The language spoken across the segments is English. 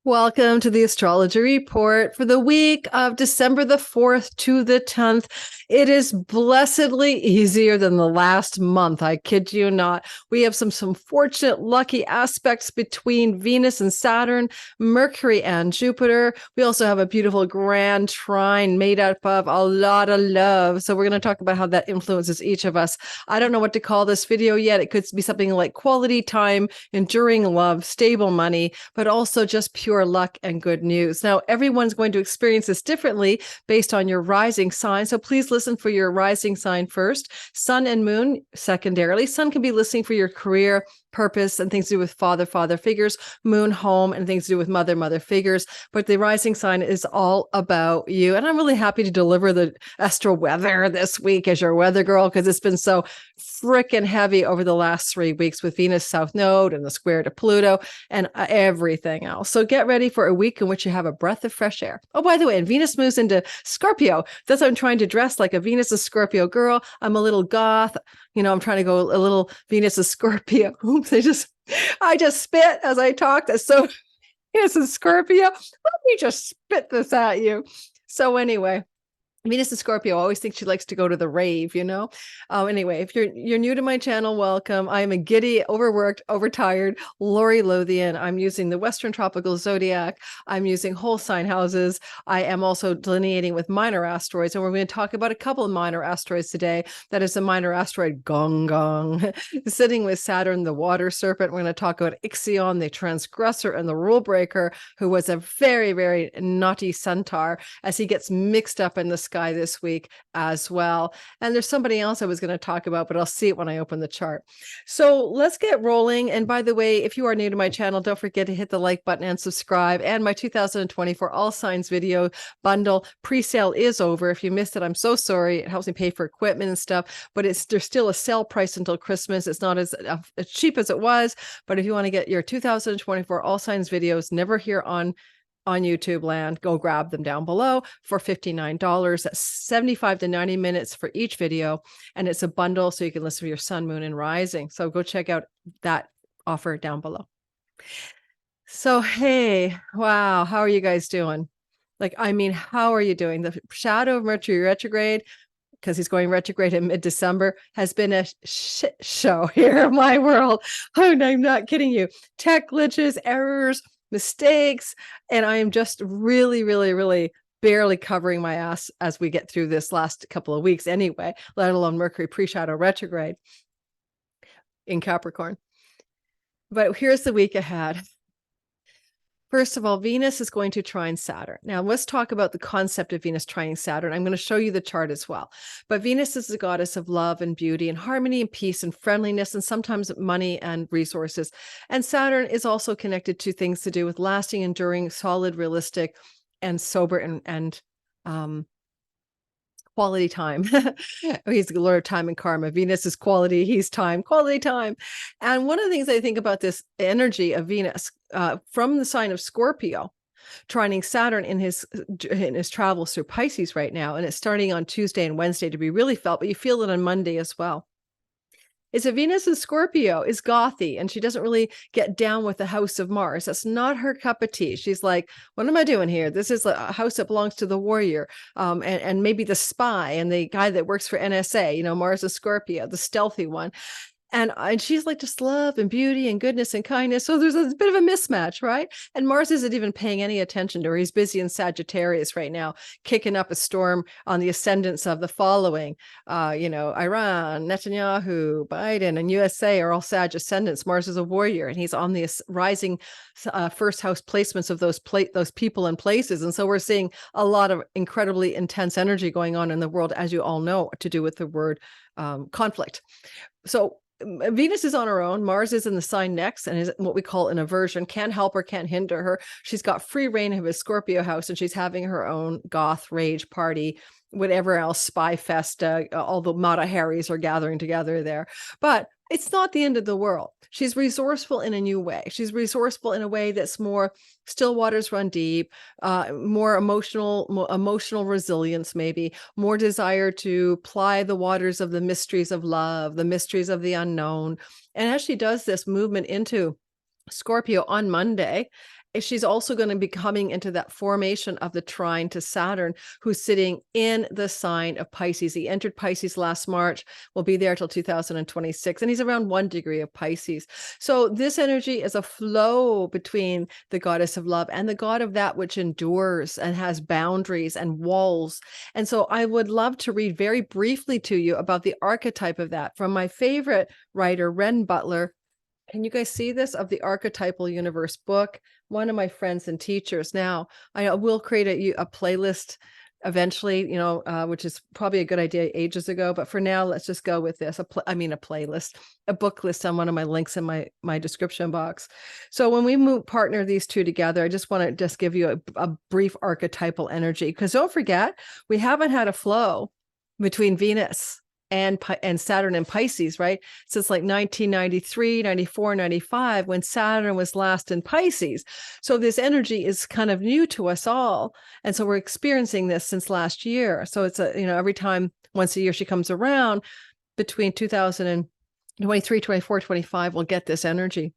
Welcome to the Astrology Report for the week of December the 4th to the 10th. It is blessedly easier than the last month. I kid you not. We have some fortunate, lucky aspects between Venus and Saturn, Mercury and Jupiter. We also have a beautiful grand trine made up of a lot of love. So we're going to talk about how that influences each of us. I don't know what to call this video yet. It could be something like quality time, enduring love, stable money, but also just pure luck and good news. Now, everyone's going to experience this differently based on your rising sign. So please listen for your rising sign first. Sun and moon secondarily. Sun can be listening for your career, purpose, and things to do with father figures. Moon, home, and things to do with mother figures. But the rising sign is all about you. And I'm really happy to deliver the astro weather this week as your weather girl, because it's been so freaking heavy over the last 3 weeks with Venus South Node and the square to Pluto and everything else. So get ready for a week in which you have a breath of fresh air. Oh, by the way, and Venus moves into Scorpio. That's why I'm trying to dress like a Venus and Scorpio girl. I'm a little goth. You know, I'm trying to go a little Venus and Scorpio. Oops, I just spit as I talked. That's so Venus and Scorpio. Let me just spit this at you. So anyway, Venus and Scorpio always think she likes to go to the rave, you know? Anyway, if you're new to my channel, welcome. I am a giddy, overworked, overtired Lori Lothian. I'm using the Western Tropical Zodiac. I'm using whole sign houses. I am also delineating with minor asteroids, and we're going to talk about a couple of minor asteroids today. That is the minor asteroid Gongong, sitting with Saturn, the water serpent. We're going to talk about Ixion, the transgressor and the rule breaker, who was a very, very naughty centaur, as he gets mixed up in the sky this week as well. And there's somebody else I was going to talk about, but I'll see it when I open the chart. So let's get rolling. And by the way, if you are new to my channel, don't forget to hit the like button and subscribe. And my 2024 All Signs video bundle pre-sale is over. If you missed it, I'm so sorry. It helps me pay for equipment and stuff, but there's still a sale price until Christmas. It's not as cheap as it was, but if you want to get your 2024 All Signs videos, never here on YouTube land, go grab them down below for $59. That's 75 to 90 minutes for each video. And it's a bundle, so you can listen for your sun, moon, and rising. So go check out that offer down below. So, hey, wow, how are you guys doing? How are you doing? The shadow of Mercury retrograde, because he's going retrograde in mid-December, has been a shit show here in my world. Oh, no, I'm not kidding you. Tech glitches, errors, mistakes, and I am just really, really, really barely covering my ass as we get through this last couple of weeks anyway, let alone Mercury pre-shadow retrograde in Capricorn. But here's the week ahead. First of all, Venus is going to trine Saturn. Now, let's talk about the concept of Venus trining Saturn. I'm going to show you the chart as well. But Venus is the goddess of love and beauty and harmony and peace and friendliness and sometimes money and resources. And Saturn is also connected to things to do with lasting, enduring, solid, realistic, and sober and quality time. He's the Lord of time and karma. Venus is quality. He's time, quality time. And one of the things I think about this energy of Venus from the sign of Scorpio, trining Saturn in his travels through Pisces right now, and it's starting on Tuesday and Wednesday to be really felt, but you feel it on Monday as well. Is a Venus in Scorpio is gothy, and she doesn't really get down with the house of Mars. That's not her cup of tea. She's like, what am I doing here? This is a house that belongs to the warrior, and maybe the spy and the guy that works for NSA, you know, Mars is Scorpio, the stealthy one. And she's like just love and beauty and goodness and kindness. So there's a bit of a mismatch, right? And Mars isn't even paying any attention to her. He's busy in Sagittarius right now, kicking up a storm on the ascendants of the following. Iran, Netanyahu, Biden, and USA are all Sag ascendants. Mars is a warrior, and he's on the rising first house placements of those people and places. And so we're seeing a lot of incredibly intense energy going on in the world, as you all know, to do with the word conflict. So Venus is on her own. Mars is in the sign next and is what we call an aversion. Can't help her, can't hinder her. She's got free reign of his Scorpio house, and she's having her own goth rage party, whatever else, spy festa, all the Mata Harrys are gathering together there. But it's not the end of the world. She's resourceful in a new way. She's resourceful in a way that's more still waters run deep, more emotional resilience, maybe more desire to ply the waters of the mysteries of love, the mysteries of the unknown. And as she does this movement into Scorpio on Monday, she's also going to be coming into that formation of the trine to Saturn, who's sitting in the sign of Pisces. He entered Pisces last March, will be there till 2026, and he's around 1 degree of Pisces. So this energy is a flow between the goddess of love and the god of that which endures and has boundaries and walls. And so I would love to read very briefly to you about the archetype of that from my favorite writer, Ren Butler. Can you guys see this? Of the Archetypal Universe book, one of my friends and teachers. Now, I will create a playlist eventually, which is probably a good idea ages ago. But for now, let's just go with this. A playlist, a book list on one of my links in my description box. So when we partner these two together, I just want to give you a brief archetypal energy, because don't forget, we haven't had a flow between Venus and Saturn and Pisces, right? Since like 1993, 94, 95, when Saturn was last in Pisces. So this energy is kind of new to us all. And so we're experiencing this since last year. So it's every time, once a year she comes around, between 2023, 24, 25, we'll get this energy.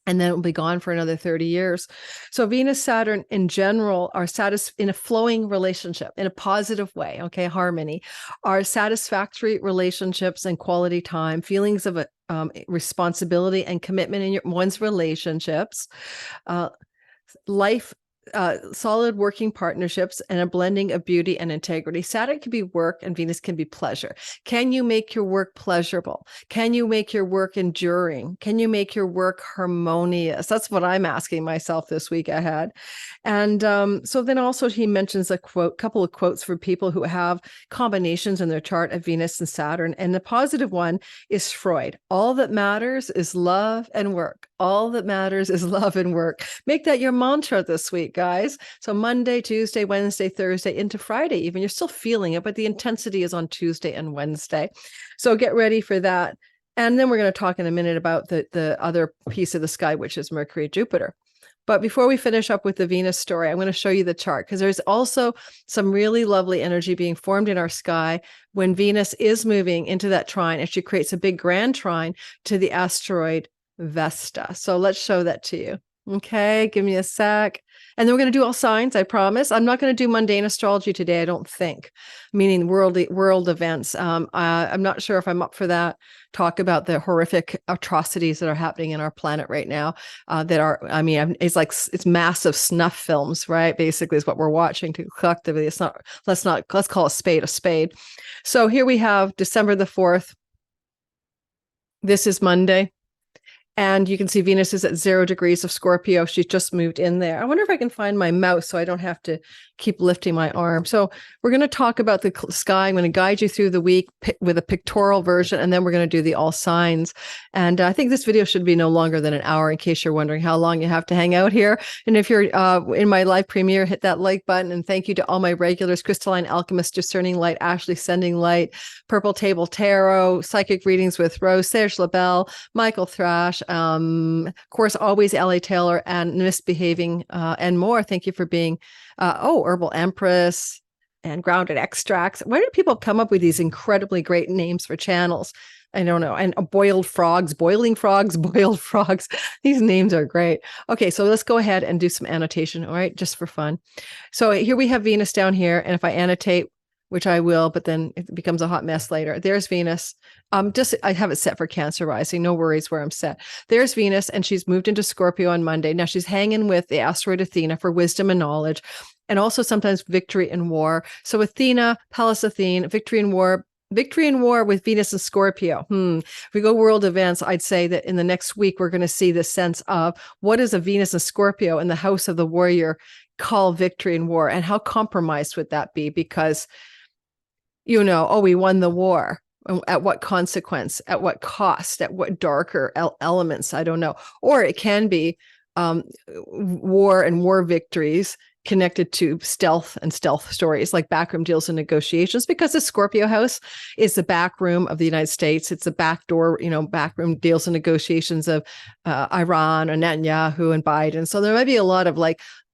And then it will be gone for another 30 years. So Venus, Saturn in general are in a flowing relationship, in a positive way, okay, harmony, are satisfactory relationships and quality time, feelings of responsibility and commitment in one's relationships, life, solid working partnerships, and a blending of beauty and integrity. Saturn can be work and Venus can be pleasure. Can you make your work pleasurable? Can you make your work enduring? Can you make your work harmonious? That's what I'm asking myself this week ahead. And so then also he mentions couple of quotes for people who have combinations in their chart of Venus and Saturn. And the positive one is Freud. All that matters is love and work. All that matters is love and work. Make that your mantra this week, guys. So Monday, Tuesday, Wednesday, Thursday, into Friday even. You're still feeling it, but the intensity is on Tuesday and Wednesday. So get ready for that. And then we're going to talk in a minute about the other piece of the sky, which is Mercury and Jupiter. But before we finish up with the Venus story, I'm going to show you the chart, because there's also some really lovely energy being formed in our sky when Venus is moving into that trine, and she creates a big grand trine to the asteroid Vesta. So let's show that to you. Okay, give me a sec. And then we're going to do all signs, I promise. I'm not going to do mundane astrology today, I don't think, meaning world events. I'm not sure if I'm up for that. Talk about the horrific atrocities that are happening in our planet right now. It's massive snuff films, right? Basically, is what we're watching collectively. Let's call a spade a spade. So here we have December the 4th. This is Monday. And you can see Venus is at 0 degrees of Scorpio. She's just moved in there. I wonder if I can find my mouse so I don't have to keep lifting my arm. So we're going to talk about the sky. I'm going to guide you through the week with a pictorial version, and then we're going to do the all signs. And I think this video should be no longer than an hour, in case you're wondering how long you have to hang out here. And if you're in my live premiere, hit that like button. And thank you to all my regulars: Crystalline Alchemist, Discerning Light, Ashley Sending Light, Purple Table Tarot, Psychic Readings with Rose, Serge LaBelle, Michael Thrash, of course, always LA Taylor, and Misbehaving, and more. Thank you for being Herbal Empress and Grounded Extracts. Where do people come up with these incredibly great names for channels? I don't know. And Boiled Frogs, Boiling Frogs, Boiled Frogs. These names are great. Okay, so let's go ahead and do some annotation, all right, just for fun. So here we have Venus down here, and if I annotate, which I will, but then it becomes a hot mess later. There's Venus. I have it set for Cancer rising. No worries where I'm set. There's Venus, and she's moved into Scorpio on Monday. Now she's hanging with the asteroid Athena for wisdom and knowledge, and also sometimes victory and war. So Athena, Pallas Athene, victory and war with Venus and Scorpio. If we go world events, I'd say that in the next week, we're going to see the sense of what is a Venus and Scorpio in the house of the warrior call victory and war, and how compromised would that be? Because we won the war. At what consequence? At what cost? At what darker elements? I don't know. Or it can be war and war victories connected to stealth and stealth stories, like backroom deals and negotiations, because the Scorpio house is the back room of the United States. It's the backdoor, backroom deals and negotiations of Iran and Netanyahu and Biden. So there might be a lot of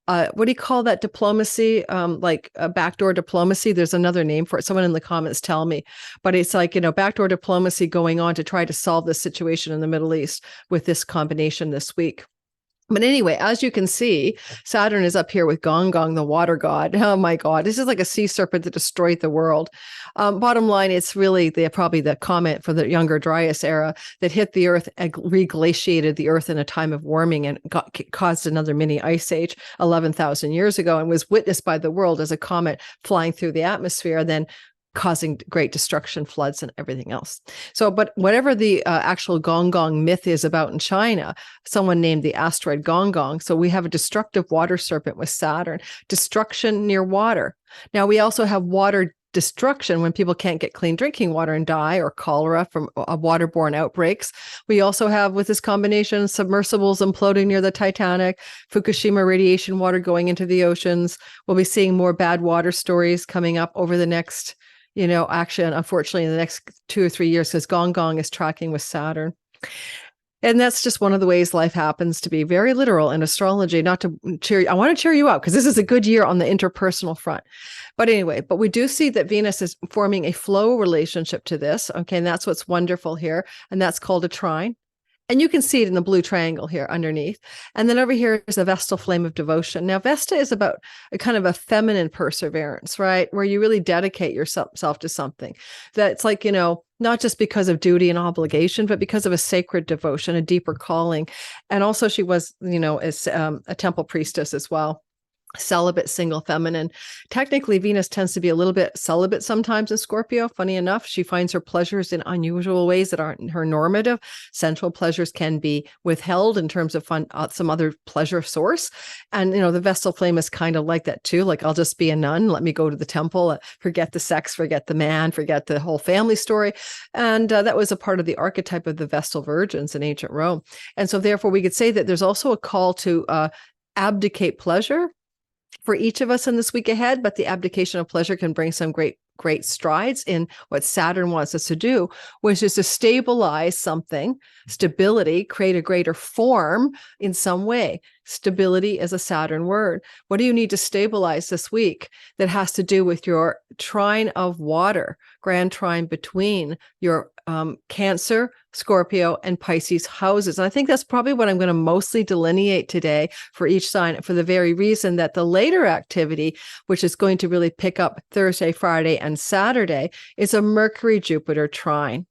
what do you call that diplomacy? Like a backdoor diplomacy. There's another name for it. Someone in the comments tell me. But it's like, backdoor diplomacy going on to try to solve this situation in the Middle East with this combination this week. But anyway, as you can see, Saturn is up here with Gongong, the water god. Oh my God, this is like a sea serpent that destroyed the world. Bottom line, it's really probably the comet for the Younger Dryas era that hit the Earth, reglaciated the Earth in a time of warming, and caused another mini ice age 11,000 years ago, and was witnessed by the world as a comet flying through the atmosphere, then causing great destruction, floods, and everything else. So, but whatever the actual Gongong myth is about in China, someone named the asteroid Gongong. So we have a destructive water serpent with Saturn, destruction near water. Now we also have water destruction when people can't get clean drinking water and die, or cholera from waterborne outbreaks. We also have, with this combination, submersibles imploding near the Titanic, Fukushima radiation water going into the oceans. We'll be seeing more bad water stories coming up over the next, actually, unfortunately, in the next 2 or 3 years, because Gongong is tracking with Saturn. And that's just one of the ways life happens, to be very literal in astrology. Not to cheer you, I want to cheer you up, because this is a good year on the interpersonal front. But anyway, but we do see that Venus is forming a flow relationship to this. Okay. And that's what's wonderful here. And that's called a trine. And you can see it in the blue triangle here underneath. And then over here is a Vestal flame of devotion. Now, Vesta is about a kind of a feminine perseverance, right? Where you really dedicate yourself to something that's like, not just because of duty and obligation, but because of a sacred devotion, a deeper calling. And also she was, as a temple priestess as well. Celibate, single, feminine. Technically, Venus tends to be a little bit celibate sometimes in Scorpio. Funny enough, she finds her pleasures in unusual ways that aren't her normative. Sensual pleasures can be withheld in terms of some other pleasure source. And, the Vestal flame is kind of like that too. Like, I'll just be a nun. Let me go to the temple, forget the sex, forget the man, forget the whole family story. And that was a part of the archetype of the Vestal virgins in ancient Rome. And so therefore, we could say that there's also a call to abdicate pleasure for each of us in this week ahead, but the abdication of pleasure can bring some great strides in what Saturn wants us to do, which is to stabilize something, stability, create a greater form in some way. Stability is a Saturn word. What do you need to stabilize this week that has to do with your trine of water, grand trine between your Cancer, Scorpio, and Pisces houses? And I think that's probably what I'm going to mostly delineate today for each sign, for the very reason that the later activity, which is going to really pick up Thursday, Friday, and Saturday, is a Mercury-Jupiter trine.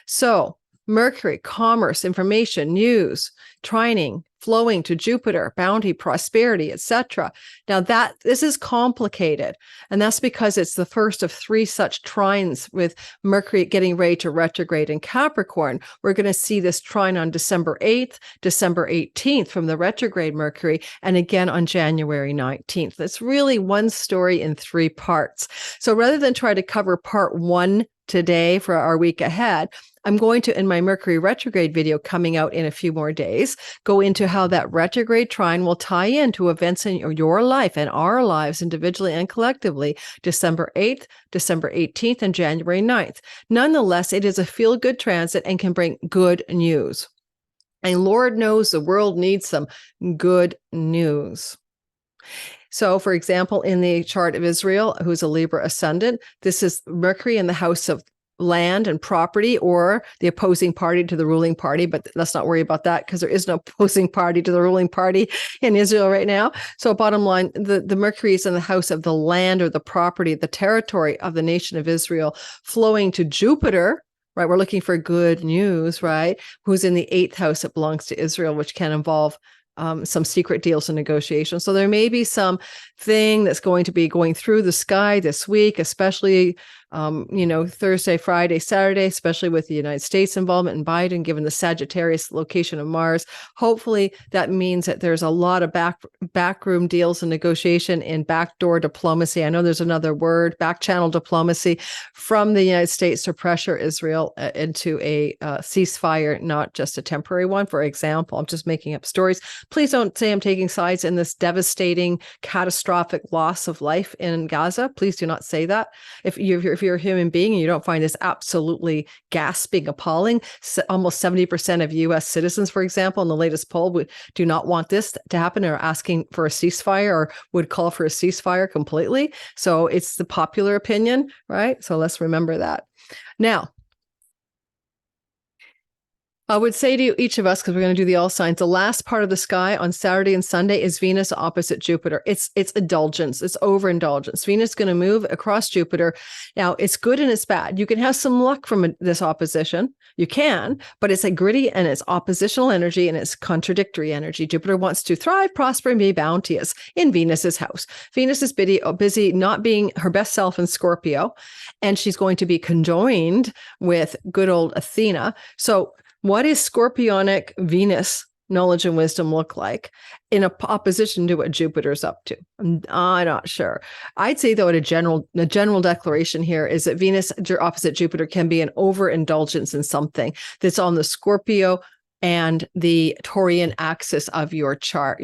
So Mercury, commerce, information, news, trining, flowing to Jupiter, bounty, prosperity, etc. Now this is complicated, and that's because it's the first of 3 such trines, with Mercury getting ready to retrograde in Capricorn. We're going to see this trine on December 8th, December 18th from the retrograde Mercury, and again on January 19th. It's really one story in 3 parts. So rather than try to cover part 1 today for our week ahead, I'm going to, in my Mercury retrograde video coming out in a few more days, go into how that retrograde trine will tie into events in your life and our lives individually and collectively, December 8th, December 18th, and January 9th. Nonetheless, it is a feel-good transit and can bring good news. And Lord knows the world needs some good news. So, for example, in the chart of Isreal, who's a Libra ascendant, this is Mercury in the house of land and property, or the opposing party to the ruling party. But let's not worry about that, because there is no opposing party to the ruling party in Israel right now. So bottom line, the Mercury is in the house of the land or the property, the territory of the nation of Israel, flowing to Jupiter. Right. We're looking for good news, right? Who's in the 8th house that belongs to Israel, which can involve some secret deals and negotiations. So there may be some thing that's going to be going through the sky this week, especially, Thursday, Friday, Saturday, especially with the United States involvement in Biden, given the Sagittarius location of Mars. Hopefully that means that there's a lot of backroom deals and negotiation in backdoor diplomacy. I know there's another word, back channel diplomacy from the United States to pressure Israel into a ceasefire, not just a temporary one. For example, I'm just making up stories. Please don't say I'm taking sides in this devastating, catastrophic loss of life in Gaza. Please do not say that. If you're a human being and you don't find this absolutely gasping, appalling, almost 70% of U.S. citizens, for example, in the latest poll, do not want this to happen, or asking for a ceasefire, or would call for a ceasefire completely. So it's the popular opinion, right? So let's remember that. Now, I would say to each of us, because we're going to do the all signs, the last part of the sky on Saturday and Sunday is Venus opposite Jupiter. It's indulgence. It's overindulgence. Venus is going to move across Jupiter. Now, it's good and it's bad. You can have some luck from this opposition. You can, but it's a gritty and it's oppositional energy and it's contradictory energy. Jupiter wants to thrive, prosper, and be bounteous in Venus's house. Venus is busy not being her best self in Scorpio, and she's going to be conjoined with good old Athena. So what is Scorpionic Venus knowledge and wisdom look like in opposition to what Jupiter's up to? I'm not sure. I'd say, though, a general declaration here is that Venus opposite Jupiter can be an overindulgence in something that's on the Scorpio and the Taurian axis of your chart,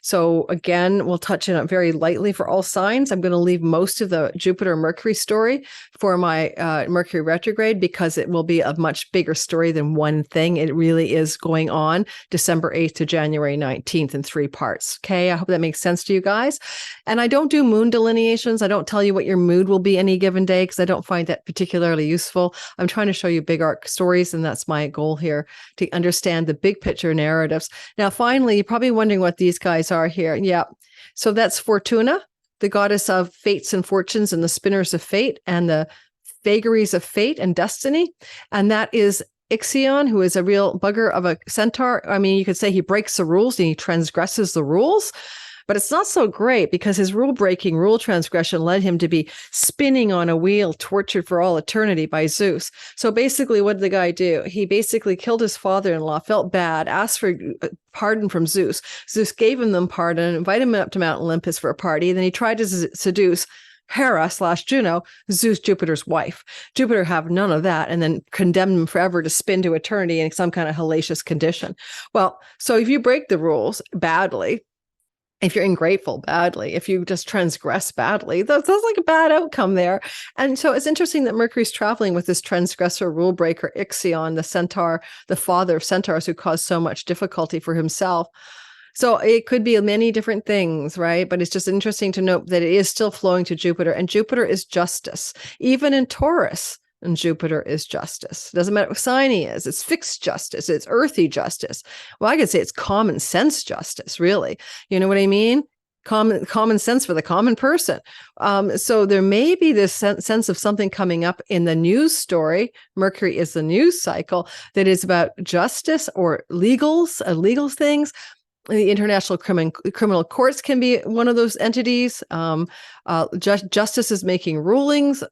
So again, we'll touch on it very lightly for all signs. I'm going to leave most of the Jupiter-Mercury story for my Mercury retrograde because it will be a much bigger story than one thing. It really is going on December 8th to January 19th in 3 parts. Okay, I hope that makes sense to you guys. And I don't do moon delineations. I don't tell you what your mood will be any given day because I don't find that particularly useful. I'm trying to show you big arc stories, and that's my goal here, to understand the big picture narratives. Now, finally, you're probably wondering what these guys are here. Yeah. So that's Fortuna, the goddess of fates and fortunes and the spinners of fate and the vagaries of fate and destiny. And that is Ixion, who is a real bugger of a centaur. I mean, you could say he breaks the rules and he transgresses the rules. But it's not so great because his rule transgression led him to be spinning on a wheel, tortured for all eternity by Zeus. So basically, what did the guy do? He basically killed his father-in-law, felt bad, asked for pardon from Zeus. Zeus gave him the pardon, invited him up to Mount Olympus for a party. Then he tried to seduce Hera/Juno, Zeus, Jupiter's wife. Jupiter have none of that and then condemned him forever to spin to eternity in some kind of hellacious condition. Well, so if you break the rules badly, if you're ingrateful badly, if you just transgress badly, that's like a bad outcome there. And so it's interesting that Mercury's traveling with this transgressor rule breaker, Ixion, the centaur, the father of centaurs who caused so much difficulty for himself. So it could be many different things, right? But it's just interesting to note that it is still flowing to Jupiter, and Jupiter is justice. Even in Taurus, and Jupiter is justice. It doesn't matter what sign he is. It's fixed justice. It's earthy justice. Well, I could say it's common sense justice, really. You know what I mean? Common sense for the common person. So there may be this sense of something coming up in the news story. Mercury is the news cycle that is about justice or legal things. The international criminal courts can be one of those entities. Justice is making rulings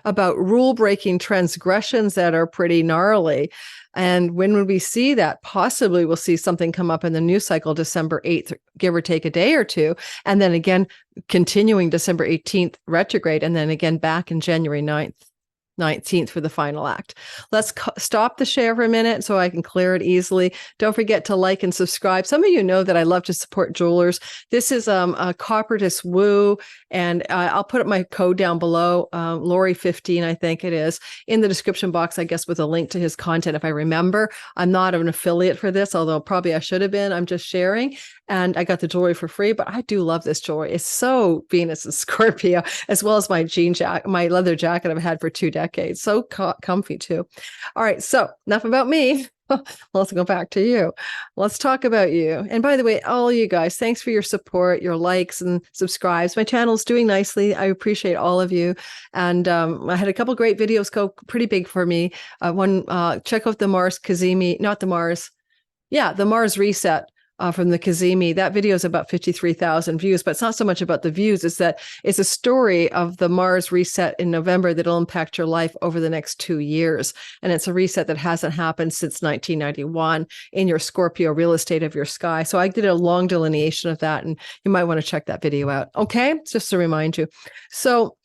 about rule-breaking transgressions that are pretty gnarly. And when would we see that? Possibly we'll see something come up in the news cycle December 8th, give or take a day or two, and then again continuing December 18th retrograde, and then again back in January 19th for the final act. Let's stop the share for a minute so I can clear it easily. Don't forget to like and subscribe. Some of you know that I love to support jewelers. This is a Coppertus Woo, and I'll put up my code down below, Lori15, I think it is, in the description box, I guess, with a link to his content if I remember. I'm not an affiliate for this, although probably I should have been. I'm just sharing. And I got the jewelry for free, but I do love this jewelry. It's so Venus and Scorpio, as well as my my leather jacket I've had for 2 decades. So comfy too. All right, so enough about me. Let's go back to you. Let's talk about you. And by the way, all you guys, thanks for your support, your likes and subscribes. My channel's doing nicely. I appreciate all of you. And I had a couple great videos go pretty big for me. Check out the Mars Kazemi, not the Mars. Yeah, the Mars reset. From the Kazemi. That video is about 53,000 views, but it's not so much about the views. It's that it's a story of the Mars reset in November that'll impact your life over the next 2 years. And it's a reset that hasn't happened since 1991 in your Scorpio real estate of your sky. So I did a long delineation of that, and you might want to check that video out. Okay, just to remind you. So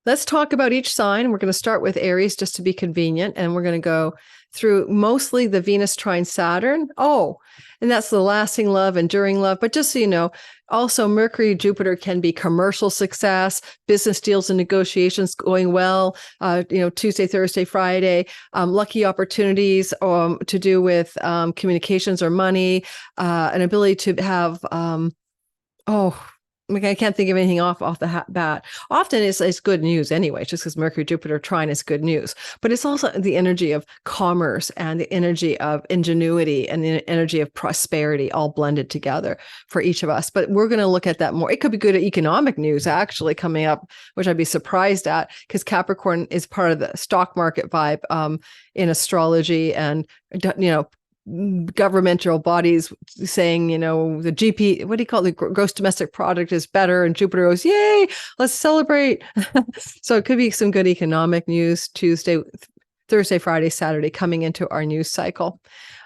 let's talk about each sign. We're going to start with Aries just to be convenient, and we're going to go through mostly the Venus trine Saturn. Oh, and that's the lasting love, enduring love. But just so you know, also Mercury, Jupiter can be commercial success, business deals and negotiations going well, Tuesday, Thursday, Friday, lucky opportunities to do with communications or money, an ability to have, I can't think of anything off the bat. Often it's good news anyway, just because Mercury, Jupiter, Trine is good news. But it's also the energy of commerce and the energy of ingenuity and the energy of prosperity all blended together for each of us. But we're going to look at that more. It could be good economic news actually coming up, which I'd be surprised at, because Capricorn is part of the stock market vibe in astrology, and governmental bodies saying, the GP, what do you call it? The gross domestic product is better. And Jupiter goes, yay, let's celebrate. So it could be some good economic news Tuesday, Thursday, Friday, Saturday, coming into our news cycle.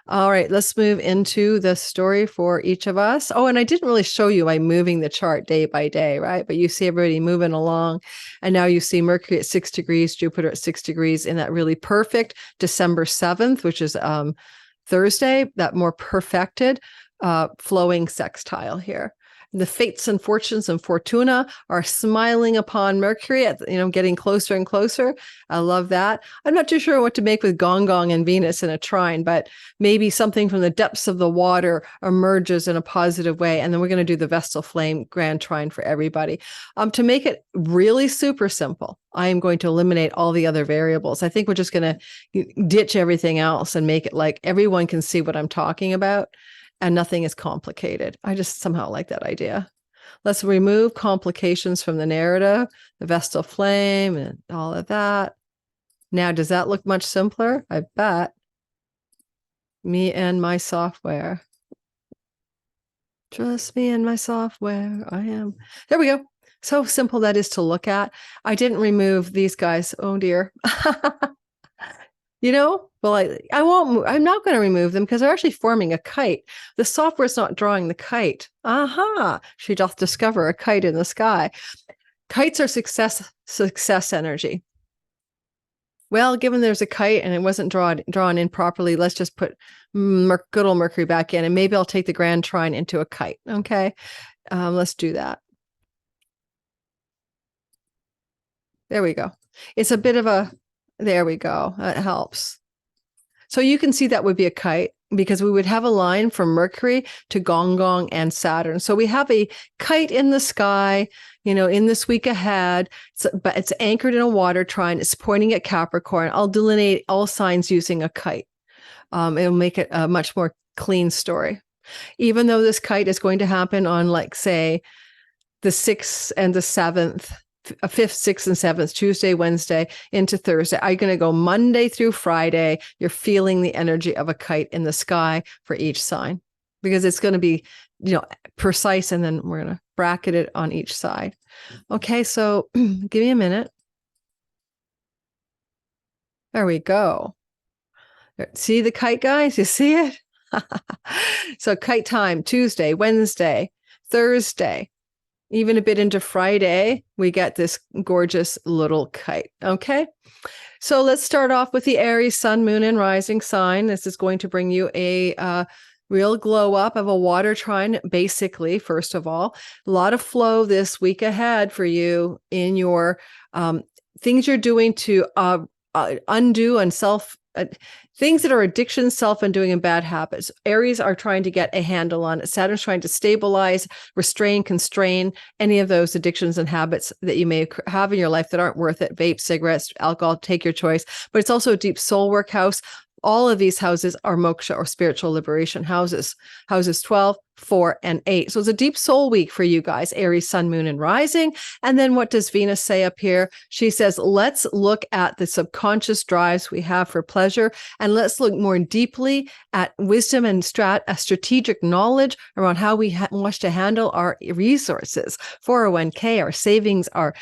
All right, let's move into the story for each of us. Oh, and I didn't really show you by moving the chart day by day, right? But you see everybody moving along. And now you see Mercury at 6 degrees, Jupiter at 6 degrees in that really perfect December 7th, which is Thursday, that more perfected flowing sextile here. The fates and fortunes and Fortuna are smiling upon Mercury at, getting closer and closer. I love that. I'm not too sure what to make with Gongong and Venus in a trine, but maybe something from the depths of the water emerges in a positive way. And then we're going to do the Vestal Flame Grand Trine for everybody. To make it really super simple, I am going to eliminate all the other variables. I think we're just going to ditch everything else and make it like everyone can see what I'm talking about. And nothing is complicated. I just somehow like that idea. Let's remove complications from the narrative, the Vestal Flame and all of that. Now, does that look much simpler? I bet. Me and my software. Trust me and my software. I am. There we go. So simple that is to look at. I didn't remove these guys. Oh, dear. Well, I won't, I'm not going to remove them because they're actually forming a kite. The software is not drawing the kite. Aha, she doth discover a kite in the sky. Kites are success energy. Well, given there's a kite and it wasn't drawn in properly, let's just put good old Mercury back in, and maybe I'll take the Grand Trine into a kite. Okay, let's do that. There we go. It's a bit of a, there we go. That helps. So you can see that would be a kite because we would have a line from Mercury to Gongong and Saturn. So we have a kite in the sky, in this week ahead, but it's anchored in a water trine. It's pointing at Capricorn. I'll delineate all signs using a kite. It'll make it a much more clean story. Even though this kite is going to happen on, say, the 6th and the 7th, 5th, 6th, and 7th, Tuesday, Wednesday, into Thursday. I'm going to go Monday through Friday. You're feeling the energy of a kite in the sky for each sign because it's going to be, precise, and then we're going to bracket it on each side. Okay, so give me a minute. There we go. See the kite, guys? You see it? So kite time, Tuesday, Wednesday, Thursday. Even a bit into Friday, we get this gorgeous little kite. Okay, so let's start off with the Aries sun, moon, and rising sign. This is going to bring you a real glow up of a water trine, basically, first of all. A lot of flow this week ahead for you in your things you're doing to undo and things that are addictions, self-undoing, and bad habits. Aries are trying to get a handle on it. Saturn's trying to stabilize, restrain, constrain any of those addictions and habits that you may have in your life that aren't worth it. Vape, cigarettes, alcohol, take your choice. But it's also a deep soul work house. All of these houses are moksha or spiritual liberation houses. Houses 12, 4, and 8. So it's a deep soul week for you guys, Aries, sun, moon, and rising. And then what does Venus say up here? She says, let's look at the subconscious drives we have for pleasure, and let's look more deeply at wisdom and strategic knowledge around how we wish to handle our resources, 401k, our savings, our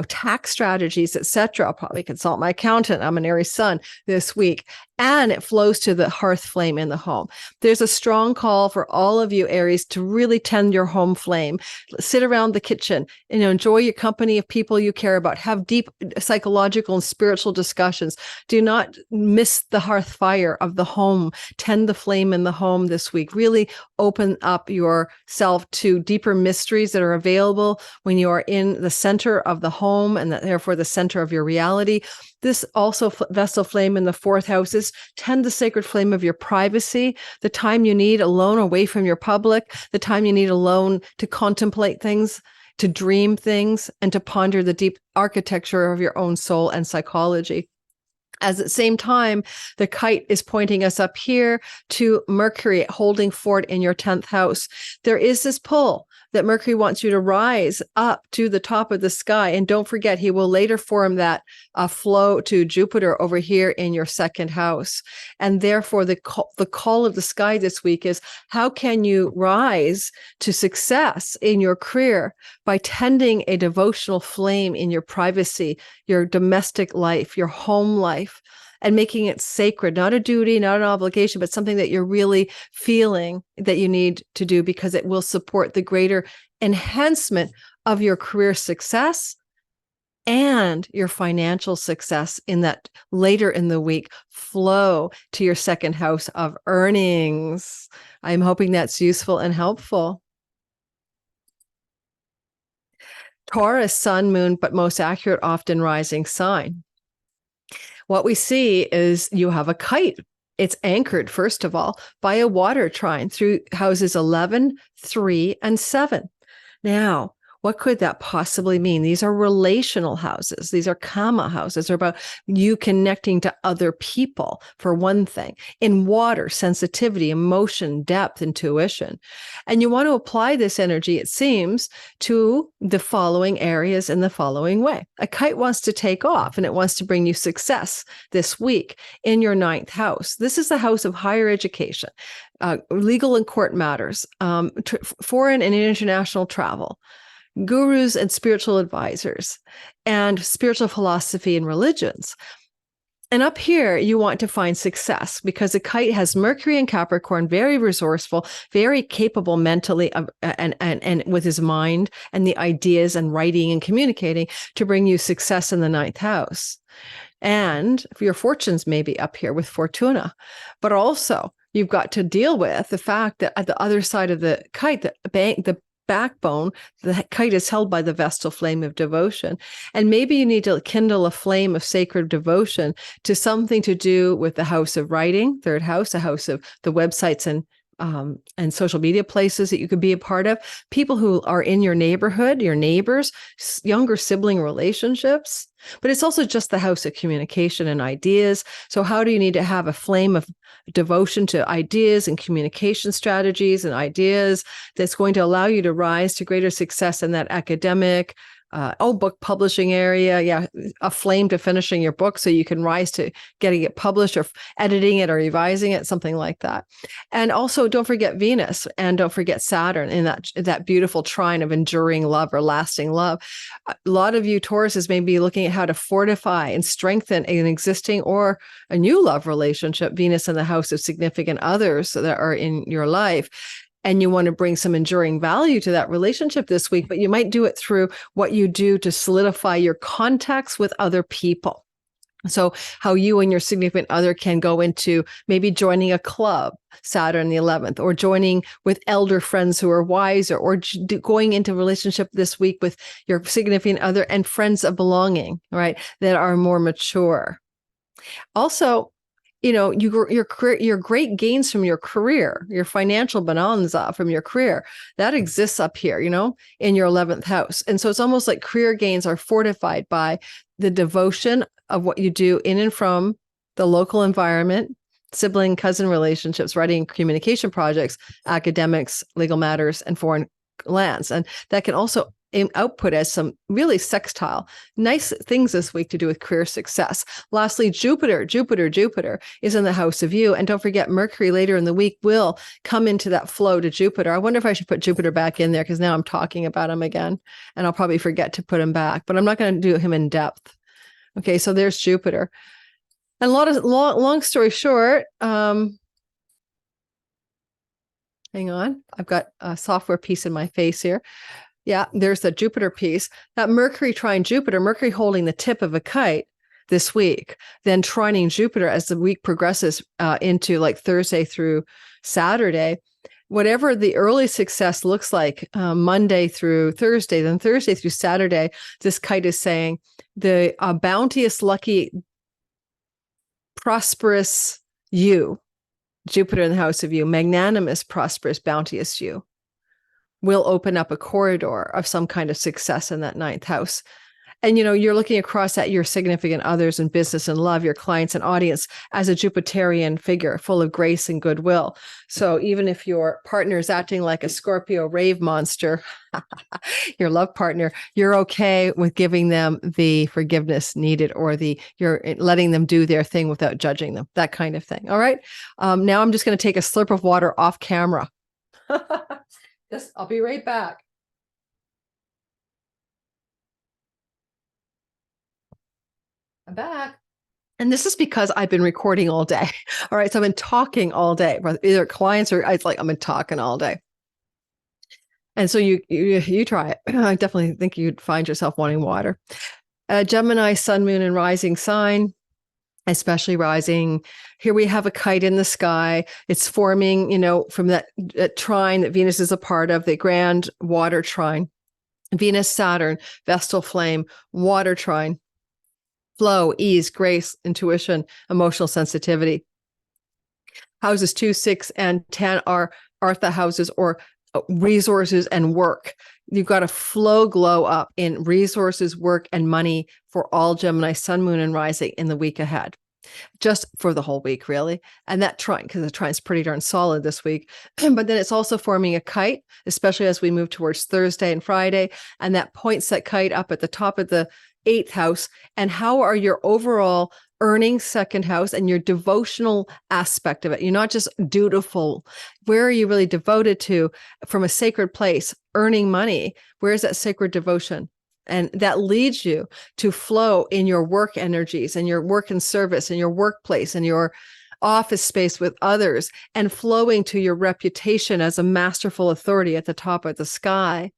tax strategies, etc. I'll probably consult my accountant. I'm an Aries sun this week. And it flows to the hearth flame in the home. There's a strong call for all of you, Aries, to really tend your home flame. Sit around the kitchen and enjoy your company of people you care about. Have deep psychological and spiritual discussions. Do not miss the hearth fire of the home. Tend the flame in the home this week. Really open up yourself to deeper mysteries that are available when you are in the center of the home and therefore the center of your reality. This also Vestal flame in the 4th house is tend the sacred flame of your privacy, the time you need alone away from your public, the time you need alone to contemplate things. to dream things, and to ponder the deep architecture of your own soul and psychology. As at the same time, the kite is pointing us up here to Mercury holding fort in your 10th house. There is this pull that Mercury wants you to rise up to the top of the sky. And don't forget, he will later form that flow to Jupiter over here in your 2nd house. And therefore, the call of the sky this week is, how can you rise to success in your career by tending a devotional flame in your privacy, your domestic life, your home life, and making it sacred, not a duty, not an obligation, but something that you're really feeling that you need to do, because it will support the greater enhancement of your career success and your financial success in that later in the week flow to your 2nd house of earnings. I'm hoping that's useful and helpful. Taurus, sun, moon, but most accurate, often rising sign. What we see is you have a kite. It's anchored, first of all, by a water trine through houses 11, 3, and 7. Now, what could that possibly mean? These are relational houses. These are karma houses. They're about you connecting to other people, for one thing. In water, sensitivity, emotion, depth, intuition. And you want to apply this energy, it seems, to the following areas in the following way. A kite wants to take off, and it wants to bring you success this week in your 9th house. This is the house of higher education, legal and court matters, foreign and international travel, gurus and spiritual advisors, and spiritual philosophy and religions. And up here, you want to find success, because a kite has Mercury and Capricorn, very resourceful, very capable mentally and with his mind and the ideas and writing and communicating to bring you success in the 9th house. And your fortunes may be up here with Fortuna, but also you've got to deal with the fact that at the other side of the kite, the backbone, the kite is held by the Vestal flame of devotion. And maybe you need to kindle a flame of sacred devotion to something to do with the house of writing, 3rd house, a house of the websites and social media places that you could be a part of, people who are in your neighborhood, your neighbors, younger sibling relationships. But it's also just the house of communication and ideas. So how do you need to have a flame of devotion to ideas and communication strategies and ideas that's going to allow you to rise to greater success in that academic, book publishing area? Yeah, a flame to finishing your book so you can rise to getting it published or editing it or revising it, something like that. And also don't forget Venus and don't forget Saturn in that beautiful trine of enduring love or lasting love. A lot of you Tauruses may be looking at how to fortify and strengthen an existing or a new love relationship, Venus in the house of significant others that are in your life. And you want to bring some enduring value to that relationship this week, but you might do it through what you do to solidify your contacts with other people. So how you and your significant other can go into maybe joining a club, Saturn the 11th, or joining with elder friends who are wiser, or going into a relationship this week with your significant other and friends of belonging, right, that are more mature. Also, your great gains from your career, your financial bonanza from your career, that exists up here, in your 11th house. And so it's almost like career gains are fortified by the devotion of what you do in and from the local environment, sibling, cousin relationships, writing, communication projects, academics, legal matters, and foreign lands. And that can also output as some really sextile, nice things this week to do with career success. Lastly, Jupiter is in the house of you. And don't forget, Mercury later in the week will come into that flow to Jupiter. I wonder if I should put Jupiter back in there, because now I'm talking about him again, and I'll probably forget to put him back, but I'm not going to do him in depth. Okay, so there's Jupiter. And long story short, hang on, I've got a software piece in my face here. Yeah, there's the Jupiter piece. That Mercury trine Jupiter, Mercury holding the tip of a kite this week, then trining Jupiter as the week progresses into like Thursday through Saturday. Whatever the early success looks like, Monday through Thursday, then Thursday through Saturday, this kite is saying the bounteous, lucky, prosperous you, Jupiter in the house of you, magnanimous, prosperous, bounteous you. will open up a corridor of some kind of success in that ninth house. And, you're looking across at your significant others in business and love, your clients and audience, as a Jupiterian figure full of grace and goodwill. So even if your partner is acting like a Scorpio rave monster, your love partner, you're okay with giving them the forgiveness needed, or you're letting them do their thing without judging them, that kind of thing. All right. Now I'm just going to take a slurp of water off camera. I'll be right back. I'm back. And this is because I've been recording all day. All right. So I've been talking all day, either clients or I've been talking all day. And so you try it. I definitely think you'd find yourself wanting water. Gemini, sun, moon, and rising sign, especially rising. Here we have a kite in the sky. It's forming, from that trine that Venus is a part of, the grand water trine. Venus, Saturn, Vestal flame, water trine. Flow, ease, grace, intuition, emotional sensitivity. Houses 2, 6, and 10 are Artha houses, or resources and work. You've got a flow glow up in resources, work, and money for all Gemini, sun, moon, and rising in the week ahead. Just for the whole week, really. And that trine, because the trine is pretty darn solid this week. But then it's also forming a kite, especially as we move towards Thursday and Friday. And that points that kite up at the top of the 8th house. And how are your overall earning second house and your devotional aspect of it? You're not just dutiful. Where are you really devoted to from a sacred place, earning money? Where's that sacred devotion? And that leads you to flow in your work energies and your work and service and your workplace and your office space with others, and flowing to your reputation as a masterful authority at the top of the sky.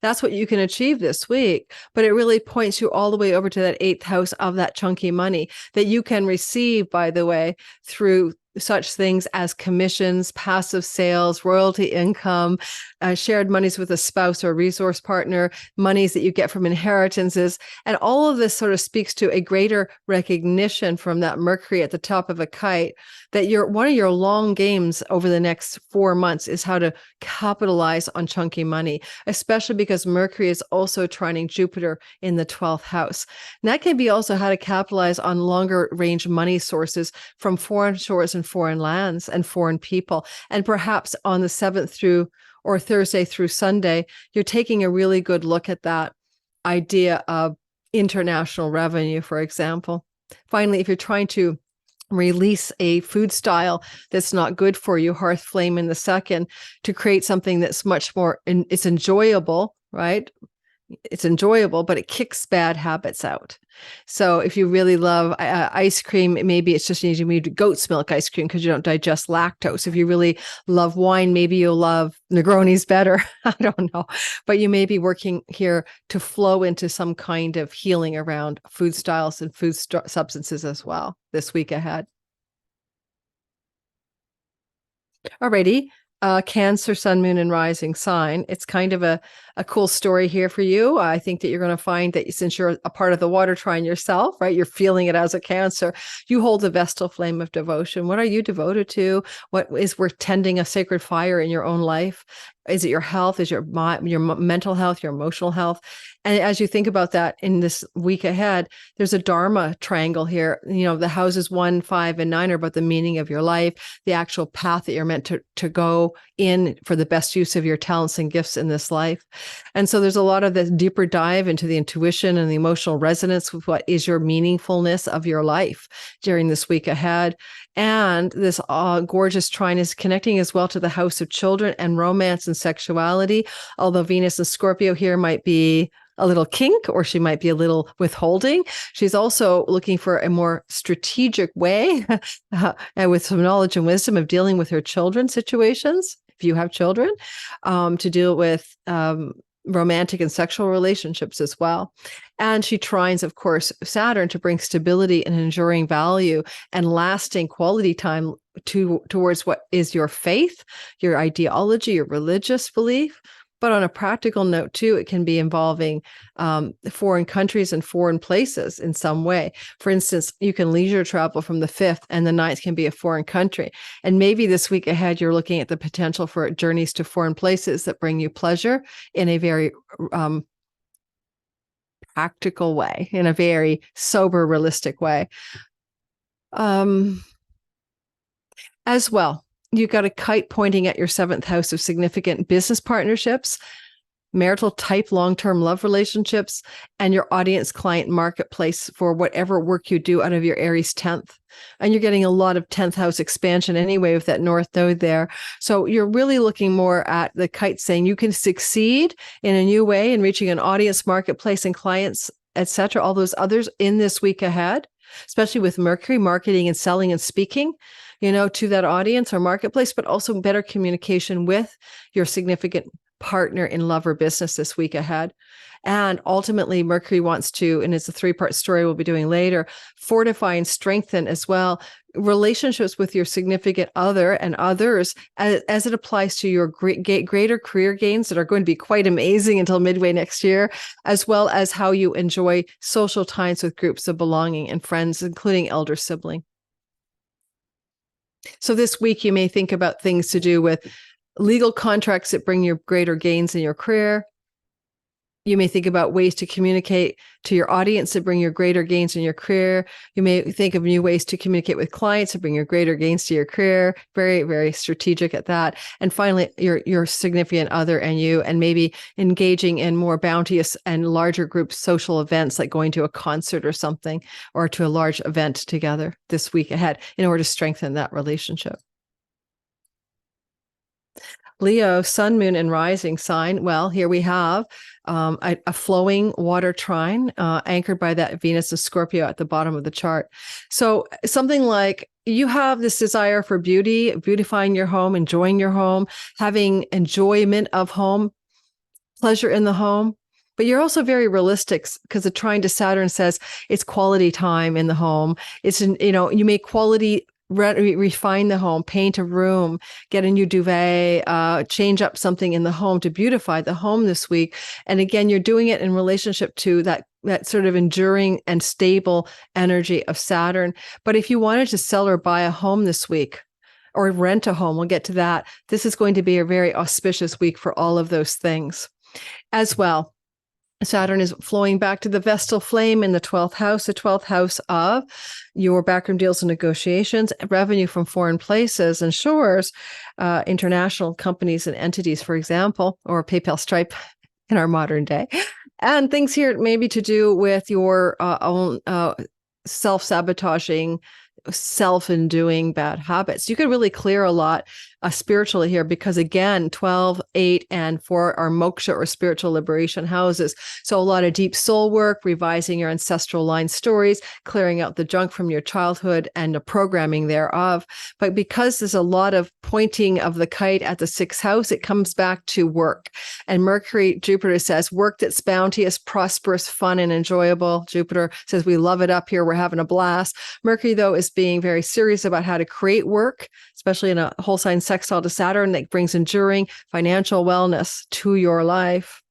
That's what you can achieve this week. But it really points you all the way over to that 8th house of that chunky money that you can receive, by the way, through such things as commissions, passive sales, royalty income, shared monies with a spouse or resource partner, monies that you get from inheritances. And all of this sort of speaks to a greater recognition from that Mercury at the top of a kite that one of your long games over the next 4 months is how to capitalize on chunky money, especially because Mercury is also trining Jupiter in the 12th house. And that can be also how to capitalize on longer range money sources from foreign shores and foreign lands and foreign people. And perhaps on the 7th through or Thursday through Sunday, you're taking a really good look at that idea of international revenue, for example. Finally, if you're trying to release a food style that's not good for you, hearth flame in the second, to create something that's much more, it's enjoyable, right? It's enjoyable, but it kicks bad habits out. So if you really love ice cream, maybe it's just you need goat's milk ice cream because you don't digest lactose. If you really love wine, maybe you'll love Negronis better. I don't know. But you may be working here to flow into some kind of healing around food styles and food substances as well this week ahead. Alrighty. Cancer, sun, moon, and rising sign. It's kind of a cool story here for you. I think that you're going to find that since you're a part of the water trine yourself, right, you're feeling it as a Cancer. You hold the Vestal flame of devotion. What are you devoted to? What is worth tending a sacred fire in your own life? Is it your health? Is your mental health, your emotional health? And as you think about that in this week ahead, there's a Dharma triangle here. The houses 1, 5, and 9 are about the meaning of your life, the actual path that you're meant to go in for the best use of your talents and gifts in this life. And so there's a lot of this deeper dive into the intuition and the emotional resonance with what is your meaningfulness of your life during this week ahead. And this gorgeous trine is connecting as well to the house of children and romance and sexuality. Although Venus and Scorpio here might be a little kink, or she might be a little withholding. She's also looking for a more strategic way and with some knowledge and wisdom of dealing with her children's situations, if you have children, to deal with romantic and sexual relationships as well. And she trines, of course, Saturn to bring stability and enduring value and lasting quality time towards what is your faith, your ideology, your religious belief. But on a practical note, too, it can be involving foreign countries and foreign places in some way. For instance, you can leisure travel from the 5th, and the 9th can be a foreign country. And maybe this week ahead, you're looking at the potential for journeys to foreign places that bring you pleasure in a very practical way, in a very sober, realistic way. As well, you've got a kite pointing at your 7th house of significant business partnerships, marital type long-term love relationships, and your audience client marketplace for whatever work you do out of your Aries 10th. And you're getting a lot of 10th house expansion anyway with that north node there. So you're really looking more at the kite saying you can succeed in a new way in reaching an audience marketplace and clients, etc., all those others in this week ahead, especially with Mercury marketing and selling and speaking, to that audience or marketplace, but also better communication with your significant partner in love or business this week ahead. And ultimately, Mercury wants to, and it's a 3-part story we'll be doing later, fortify and strengthen as well relationships with your significant other and others as it applies to your greater career gains that are going to be quite amazing until midway next year, as well as how you enjoy social times with groups of belonging and friends, including elder sibling. So this week, you may think about things to do with legal contracts that bring you greater gains in your career. You may think about ways to communicate to your audience that bring you greater gains in your career. You may think of new ways to communicate with clients to bring you greater gains to your career. Very, very strategic at that. And finally, your significant other and you, and maybe engaging in more bounteous and larger group social events, like going to a concert or something, or to a large event together this week ahead in order to strengthen that relationship. Leo, sun, moon, and rising sign. Well, here we have a flowing water trine anchored by that Venus and Scorpio at the bottom of the chart. So something like you have this desire for beauty, beautifying your home, enjoying your home, having enjoyment of home, pleasure in the home. But you're also very realistic because the trine to Saturn says it's quality time in the home. It's, you may quality refine the home, paint a room, get a new duvet, change up something in the home to beautify the home this week. And again, you're doing it in relationship to that sort of enduring and stable energy of Saturn. But if you wanted to sell or buy a home this week, or rent a home, we'll get to that. This is going to be a very auspicious week for all of those things. As well, Saturn is flowing back to the Vestal flame in the 12th house of your backroom deals and negotiations, revenue from foreign places and shores, international companies and entities, for example, or PayPal, Stripe in our modern day. And things here maybe to do with your own self-sabotaging, self-induing bad habits. You could really clear a lot spiritually here because, again, 12, 8, and 4 are moksha or spiritual liberation houses. So a lot of deep soul work, revising your ancestral line stories, clearing out the junk from your childhood and the programming thereof. But because there's a lot of pointing of the kite at the 6th house, it comes back to work. And Mercury, Jupiter says work that's bounteous, prosperous, fun, and enjoyable. Jupiter says we love it up here. We're having a blast. Mercury, though, is being very serious about how to create work, especially in a whole sign sextile to Saturn that brings enduring financial wellness to your life.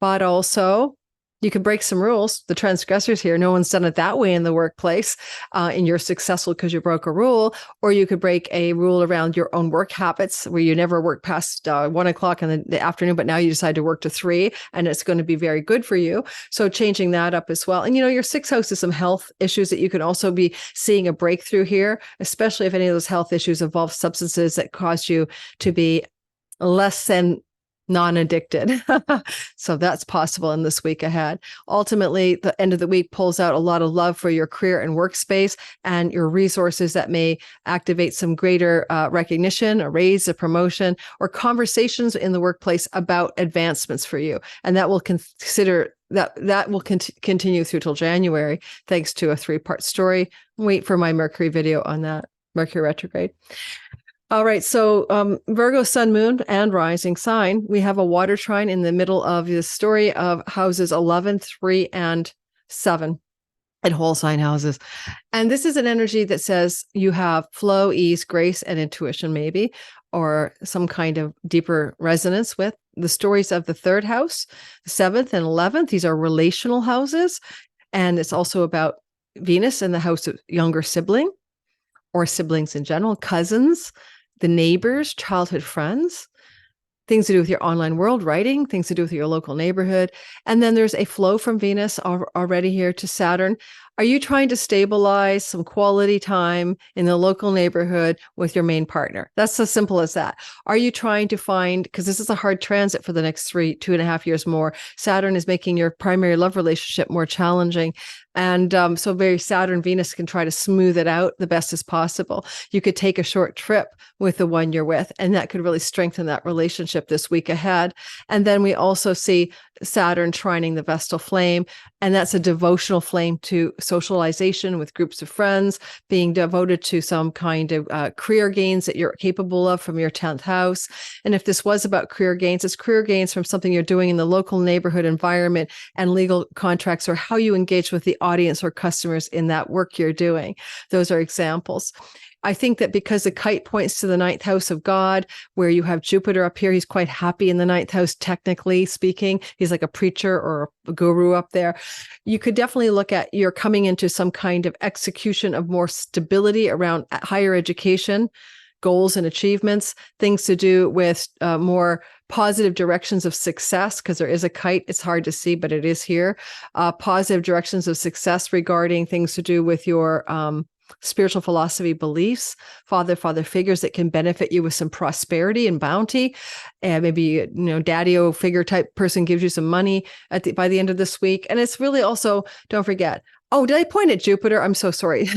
But also, you can break some rules. The transgressors here, no one's done it that way in the workplace, and you're successful because you broke a rule. Or you could break a rule around your own work habits where you never work past 1 o'clock in the afternoon, but now you decide to work to 3, and it's going to be very good for you. So changing that up as well. And, your 6th house is some health issues that you can also be seeing a breakthrough here, especially if any of those health issues involve substances that cause you to be less than non-addicted. So that's possible in this week ahead. Ultimately, the end of the week pulls out a lot of love for your career and workspace and your resources that may activate some greater recognition, a raise, a promotion, or conversations in the workplace about advancements for you. And that will continue through till January, thanks to a 3-part story. Wait for my Mercury video on that, Mercury retrograde. All right. So Virgo, sun, moon, and rising sign. We have a water trine in the middle of the story of houses 11, 3, and 7 and whole sign houses. And this is an energy that says you have flow, ease, grace, and intuition, maybe, or some kind of deeper resonance with. The stories of the third house, the 7th and 11th, these are relational houses. And it's also about Venus in the house of younger sibling or siblings in general, cousins, the neighbors, childhood friends, things to do with your online world, writing, things to do with your local neighborhood. And then there's a flow from Venus already here to Saturn. Are you trying to stabilize some quality time in the local neighborhood with your main partner? That's as simple as that. Are you trying to find, because this is a hard transit for the next 2.5 years more, Saturn is making your primary love relationship more challenging. And so very Saturn, Venus can try to smooth it out the best as possible. You could take a short trip with the one you're with, and that could really strengthen that relationship this week ahead. And then we also see Saturn trining the Vestal flame, and that's a devotional flame to socialization with groups of friends, being devoted to some kind of career gains that you're capable of from your 10th house. And if this was about career gains, it's career gains from something you're doing in the local neighborhood environment and legal contracts, or how you engage with the audience or customers in that work you're doing. Those are examples. I think that because the kite points to the 9th house of God, where you have Jupiter up here, he's quite happy in the 9th house, technically speaking. He's like a preacher or a guru up there. You could definitely look at you're coming into some kind of execution of more stability around higher education, goals and achievements, things to do with more positive directions of success, because there is a kite. It's hard to see, but it is here. Positive directions of success regarding things to do with your spiritual philosophy beliefs, father figures that can benefit you with some prosperity and bounty. And maybe, daddy-o figure type person gives you some money by the end of this week. And it's really also, don't forget, oh, did I point at Jupiter? I'm so sorry.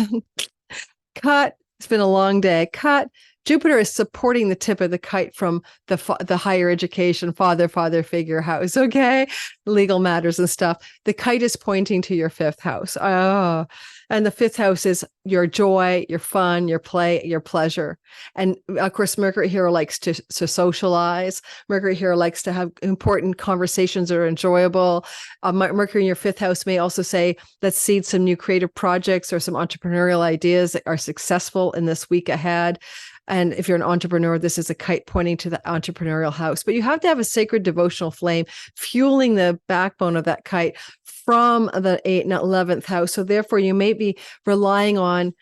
Cut. It's been a long day. Cut. Jupiter is supporting the tip of the kite from the higher education, father figure house, okay? Legal matters and stuff. The kite is pointing to your 5th house. Oh, and the 5th house is your joy, your fun, your play, your pleasure. And of course, Mercury here likes to socialize. Mercury here likes to have important conversations that are enjoyable. Mercury in your 5th house may also say, let's seed some new creative projects or some entrepreneurial ideas that are successful in this week ahead. And if you're an entrepreneur, this is a kite pointing to the entrepreneurial house. But you have to have a sacred devotional flame fueling the backbone of that kite from the 8th and 11th house. So therefore, you may be relying on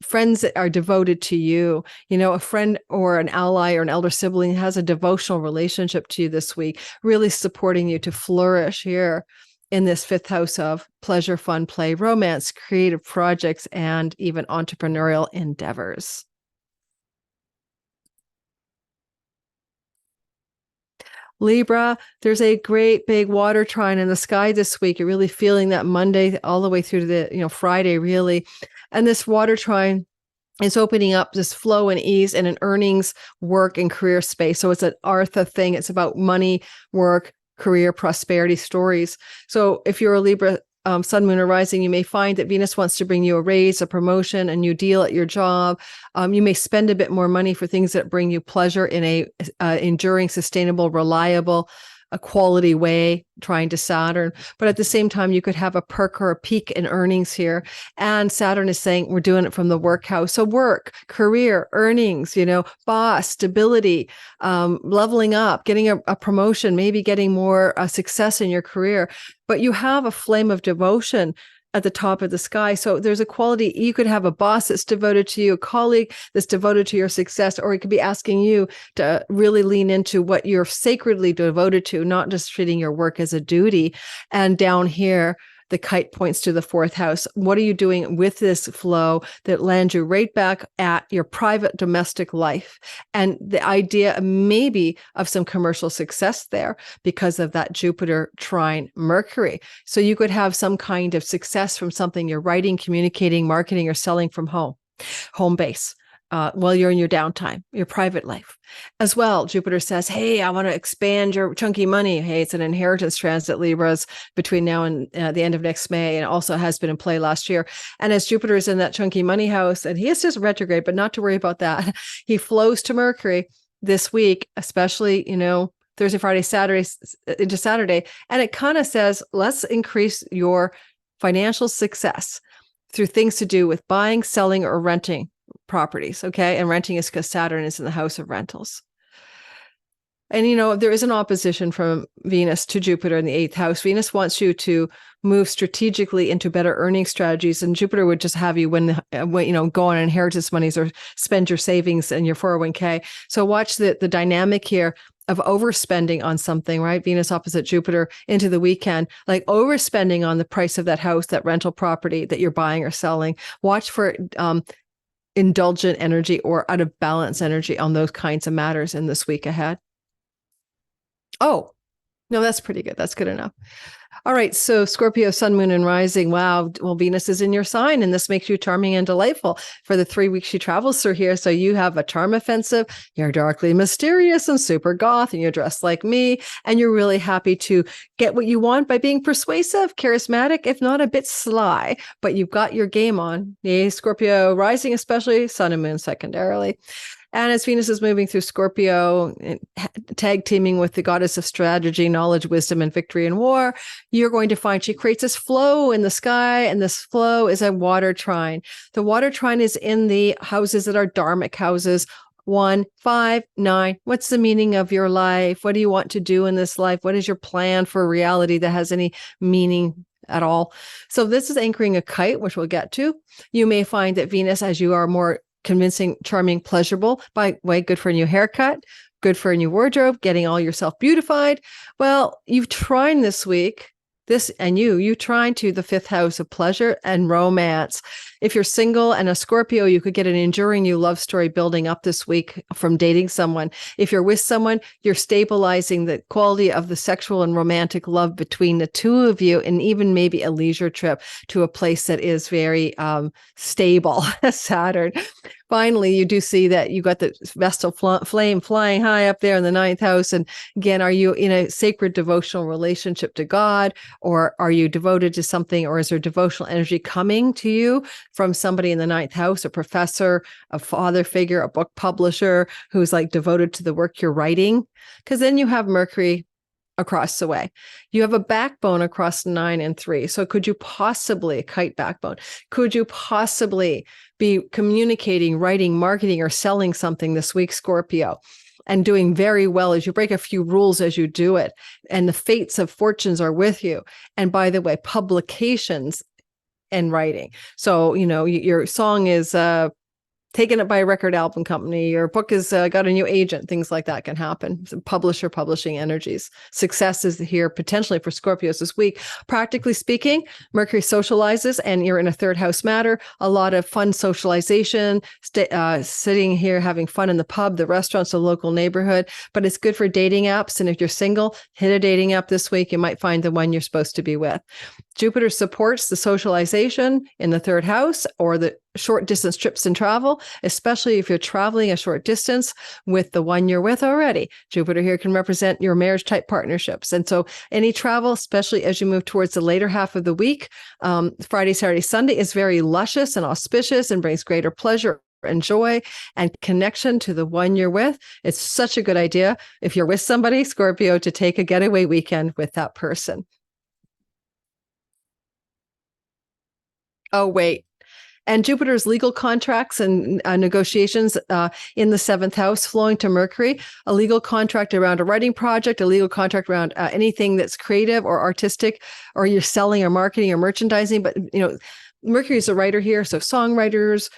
friends that are devoted to you. A friend or an ally or an elder sibling has a devotional relationship to you this week, really supporting you to flourish here in this 5th house of pleasure, fun, play, romance, creative projects, and even entrepreneurial endeavors. Libra, there's a great big water trine in the sky this week. You're really feeling that Monday all the way through to the, Friday, really. And this water trine is opening up this flow and ease in an earnings, work, and career space. So it's an Artha thing. It's about money, work, career, prosperity stories. So if you're a Libra sun, moon, or rising, you may find that Venus wants to bring you a raise, a promotion, a new deal at your job. You may spend a bit more money for things that bring you pleasure in a enduring, sustainable, reliable, a quality way, trying to Saturn. But at the same time, you could have a perk or a peak in earnings here. And Saturn is saying we're doing it from the work house. So work, career, earnings, boss, stability, leveling up, getting a promotion, maybe getting more success in your career. But you have a flame of devotion at the top of the sky. So there's a quality. You could have a boss that's devoted to you, a colleague that's devoted to your success, or it could be asking you to really lean into what you're sacredly devoted to, not just treating your work as a duty. And down here, the kite points to the 4th house. What are you doing with this flow that lands you right back at your private domestic life? And the idea maybe of some commercial success there because of that Jupiter trine Mercury. So you could have some kind of success from something you're writing, communicating, marketing, or selling from home base. While you're in your downtime, your private life. As well, Jupiter says, hey, I want to expand your chunky money. Hey, it's an inheritance transit, Libras, between now and the end of next May, and it also has been in play last year. And as Jupiter is in that chunky money house, and he is just retrograde, but not to worry about that. He flows to Mercury this week, especially, Thursday, Friday, Saturday, into Saturday. And it kind of says, let's increase your financial success through things to do with buying, selling, or renting properties. Okay. And renting is because Saturn is in the house of rentals. And, you know, there is an opposition from Venus to Jupiter in the 8th house. Venus wants you to move strategically into better earning strategies. And Jupiter would just have you when you know, go on inheritance monies or spend your savings and your 401k. So watch the dynamic here of overspending on something, right? Venus opposite Jupiter into the weekend, like overspending on the price of that house, that rental property that you're buying or selling. Watch for indulgent energy or out of balance energy on those kinds of matters in this week ahead. Oh, no, that's pretty good. That's good enough. All right. So Scorpio, sun, moon, and rising. Wow. Well, Venus is in your sign, and this makes you charming and delightful for the 3 weeks she travels through here. So you have a charm offensive. You're darkly mysterious and super goth, and you're dressed like me. And you're really happy to get what you want by being persuasive, charismatic, if not a bit sly. But you've got your game on. Yay, Scorpio rising, especially sun and moon secondarily. And as Venus is moving through Scorpio, tag teaming with the goddess of strategy, knowledge, wisdom, and victory in war, you're going to find she creates this flow in the sky, and this flow is a water trine. The water trine is in the houses that are dharmic houses. 1, 5, 9. What's the meaning of your life? What do you want to do in this life? What is your plan for reality that has any meaning at all? So this is anchoring a kite, which we'll get to. You may find that Venus, as you are more convincing, charming, pleasurable, by the way, good for a new haircut, good for a new wardrobe, getting all yourself beautified. Well, you've Trine this week, you Trine to the 5th house of pleasure and romance. If you're single and a Scorpio, you could get an enduring new love story building up this week from dating someone. If you're with someone, you're stabilizing the quality of the sexual and romantic love between the two of you, and even maybe a leisure trip to a place that is very stable, Saturn. Finally, you do see that you got the Vesta flame flying high up there in the 9th house. And again, are you in a sacred devotional relationship to God, or are you devoted to something, or is there devotional energy coming to you from somebody in the 9th house, a professor, a father figure, a book publisher who's like devoted to the work you're writing? Because then you have Mercury across the way. You have a backbone across 9 and 3. So could you possibly, kite backbone, could you possibly be communicating, writing, marketing, or selling something this week, Scorpio, and doing very well as you break a few rules as you do it, and the fates of fortunes are with you? And by the way, publications and writing. So, you know, your song is taken up by a record album company, your book has got a new agent, things like that can happen. So publishing energies. Success is here potentially for Scorpios this week. Practically speaking, Mercury socializes, and you're in a 3rd house matter. A lot of fun socialization, sitting here having fun in the pub, the restaurants, the local neighborhood. But it's good for dating apps. And if you're single, hit a dating app this week. You might find the one you're supposed to be with. Jupiter supports the socialization in the 3rd house, or the short distance trips and travel, especially if you're traveling a short distance with the one you're with already. Jupiter here can represent your marriage type partnerships. And so any travel, especially as you move towards the later half of the week, Friday, Saturday, Sunday, is very luscious and auspicious and brings greater pleasure and joy and connection to the one you're with. It's such a good idea, if you're with somebody, Scorpio, to take a getaway weekend with that person. Oh, wait. And Jupiter's legal contracts and negotiations in the 7th house flowing to Mercury, a legal contract around a writing project, a legal contract around anything that's creative or artistic, or you're selling or marketing or merchandising. But, you know, Mercury is a writer here. So songwriters,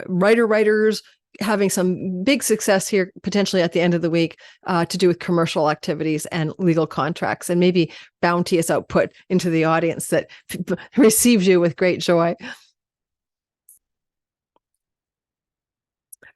writers, having some big success here, potentially at the end of the week, to do with commercial activities and legal contracts, and maybe bounteous output into the audience that receives you with great joy.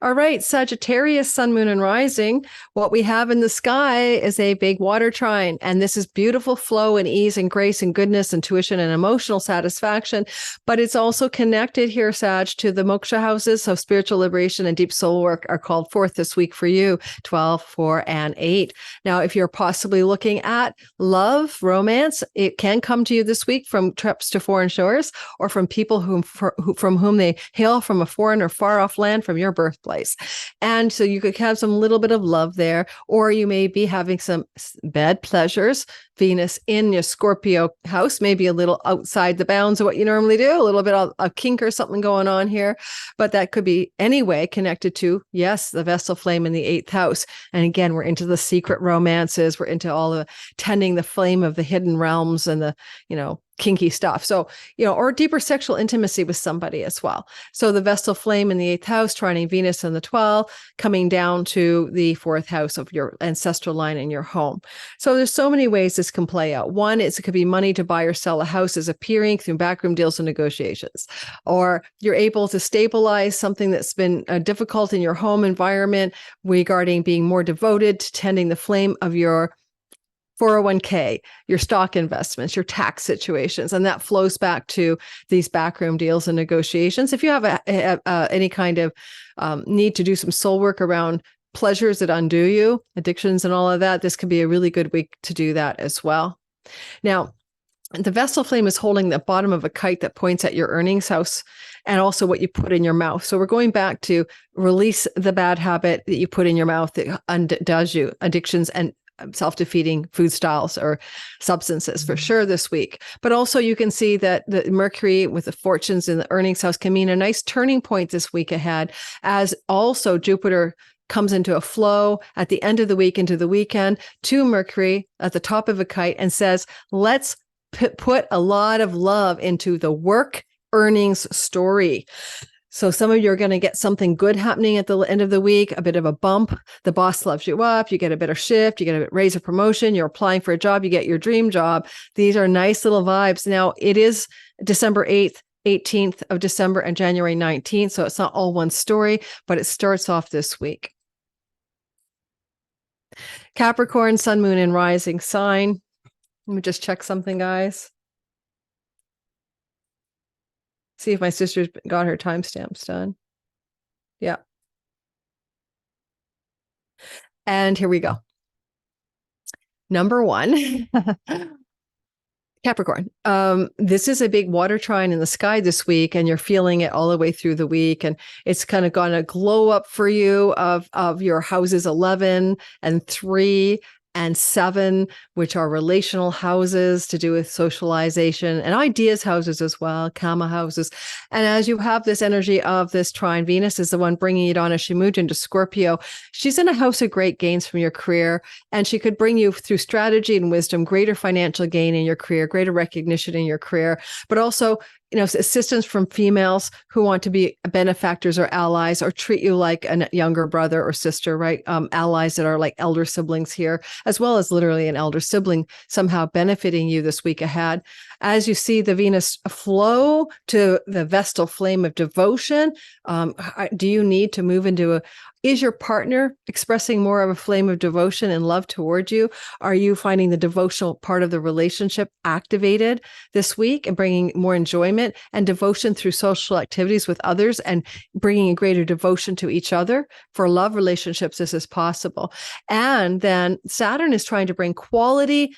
All right, Sagittarius, sun, moon, and rising. What we have in the sky is a big water trine, and this is beautiful flow and ease and grace and goodness, intuition and emotional satisfaction. But it's also connected here, Sag, to the moksha houses. So spiritual liberation and deep soul work are called forth this week for you, 12, 4, and 8. Now, if you're possibly looking at love, romance, it can come to you this week from trips to foreign shores, or from people from whom they hail from a foreign or far off land from your birthplace. workplace. And so you could have some little bit of love there, or you may be having some bad pleasures. Venus in your Scorpio house, maybe a little outside the bounds of what you normally do, a little bit of a kink or something going on here. But that could be anyway connected to, yes, the Vestal flame in the 8th house. And again, we're into the secret romances. We're into all the tending the flame of the hidden realms and the, kinky stuff. So, or deeper sexual intimacy with somebody as well. So the Vestal flame in the 8th house, trining Venus in the 12th, coming down to the 4th house of your ancestral line in your home. So there's so many ways this can play out. One is it could be money to buy or sell a house is appearing through backroom deals and negotiations, or you're able to stabilize something that's been difficult in your home environment regarding being more devoted to tending the flame of your 401k, your stock investments, your tax situations, and that flows back to these backroom deals and negotiations. If you have any kind of need to do some soul work around pleasures that undo you, addictions and all of that, this could be a really good week to do that as well. Now, the Vestal flame is holding the bottom of a kite that points at your earnings house and also what you put in your mouth. So we're going back to release the bad habit that you put in your mouth that undoes you, addictions and self-defeating food styles or substances for sure this week. But also you can see that the Mercury with the fortunes in the earnings house can mean a nice turning point this week ahead, as also Jupiter comes into a flow at the end of the week into the weekend to Mercury at the top of a kite and says, let's put a lot of love into the work earnings story. So some of you are going to get something good happening at the end of the week, a bit of a bump. The boss loves you up. You get a better shift. You get a raise, a promotion. You're applying for a job. You get your dream job. These are nice little vibes. Now, it is December 8th, 18th of December and January 19th. So it's not all one story, but it starts off this week. Capricorn, sun, moon, and rising sign. Let me just check something, guys. See if my sister's got her timestamps done. Yeah. And here we go. Number 1, Capricorn. This is a big water trine in the sky this week, and you're feeling it all the way through the week. And it's kind of going to glow up for you of your houses 11 and 3 and 7, which are relational houses to do with socialization, and ideas houses as well, karma houses. And as you have this energy of this trine, Venus is the one bringing it on as she moved into Scorpio. She's in a house of great gains from your career, and she could bring you through strategy and wisdom, greater financial gain in your career, greater recognition in your career, but also assistance from females who want to be benefactors or allies or treat you like a younger brother or sister, right? Allies that are like elder siblings here, as well as literally an elder sibling somehow benefiting you this week ahead. As you see the Venus flow to the Vestal flame of devotion, do you need to move into is your partner expressing more of a flame of devotion and love towards you? Are you finding the devotional part of the relationship activated this week and bringing more enjoyment and devotion through social activities with others and bringing a greater devotion to each other? For love relationships, this is possible. And then Saturn is trying to bring quality,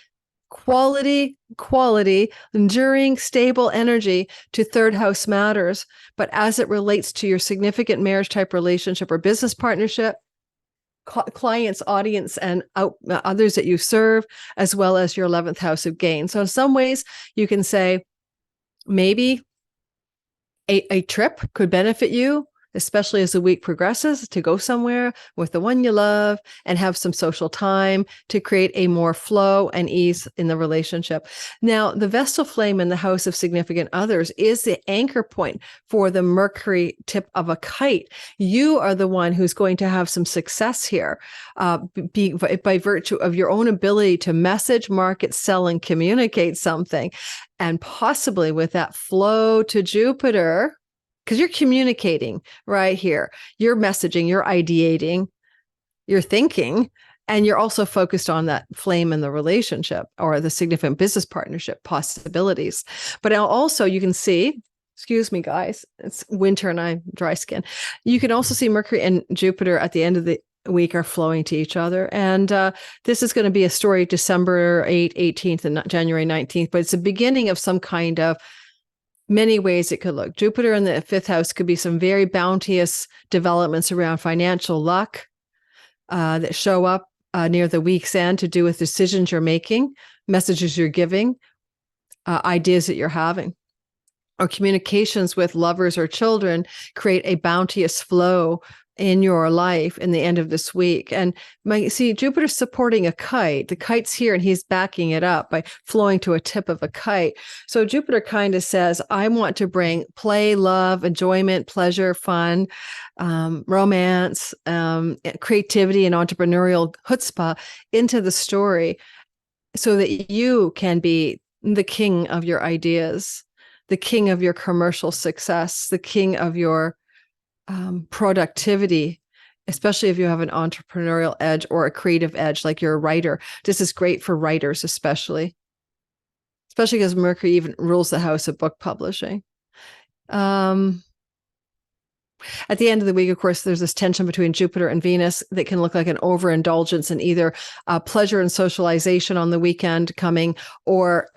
enduring, stable energy to third house matters. But as it relates to your significant marriage type relationship or business partnership, clients, audience, and others that you serve, as well as your 11th house of gain. So in some ways, you can say maybe a trip could benefit you, especially as the week progresses, to go somewhere with the one you love and have some social time to create a more flow and ease in the relationship. Now, the Vestal flame in the house of significant others is the anchor point for the Mercury tip of a kite. You are the one who's going to have some success here by virtue of your own ability to message, market, sell, and communicate something. And possibly with that flow to Jupiter, because you're communicating right here. You're messaging, you're ideating, you're thinking, and you're also focused on that flame in the relationship or the significant business partnership possibilities. But now also you can see, excuse me, guys, it's winter and I'm dry skin. You can also see Mercury and Jupiter at the end of the week are flowing to each other. And this is going to be a story December 8th, 18th, and January 19th, but it's the beginning of some kind of many ways it could look. Jupiter in the fifth house could be some very bounteous developments around financial luck that show up near the week's end to do with decisions you're making, messages you're giving, ideas that you're having. Or communications with lovers or children create a bounteous flow in your life in the end of this week. And see, Jupiter's supporting a kite. The kite's here and he's backing it up by flowing to a tip of a kite. So Jupiter kind of says, I want to bring play, love, enjoyment, pleasure, fun, romance, creativity, and entrepreneurial chutzpah into the story so that you can be the king of your ideas, the king of your commercial success, the king of your productivity, especially if you have an entrepreneurial edge or a creative edge, like you're a writer. This is great for writers, especially because Mercury even rules the house of book publishing. At the end of the week, of course, there's this tension between Jupiter and Venus that can look like an overindulgence in either pleasure and socialization on the weekend coming, or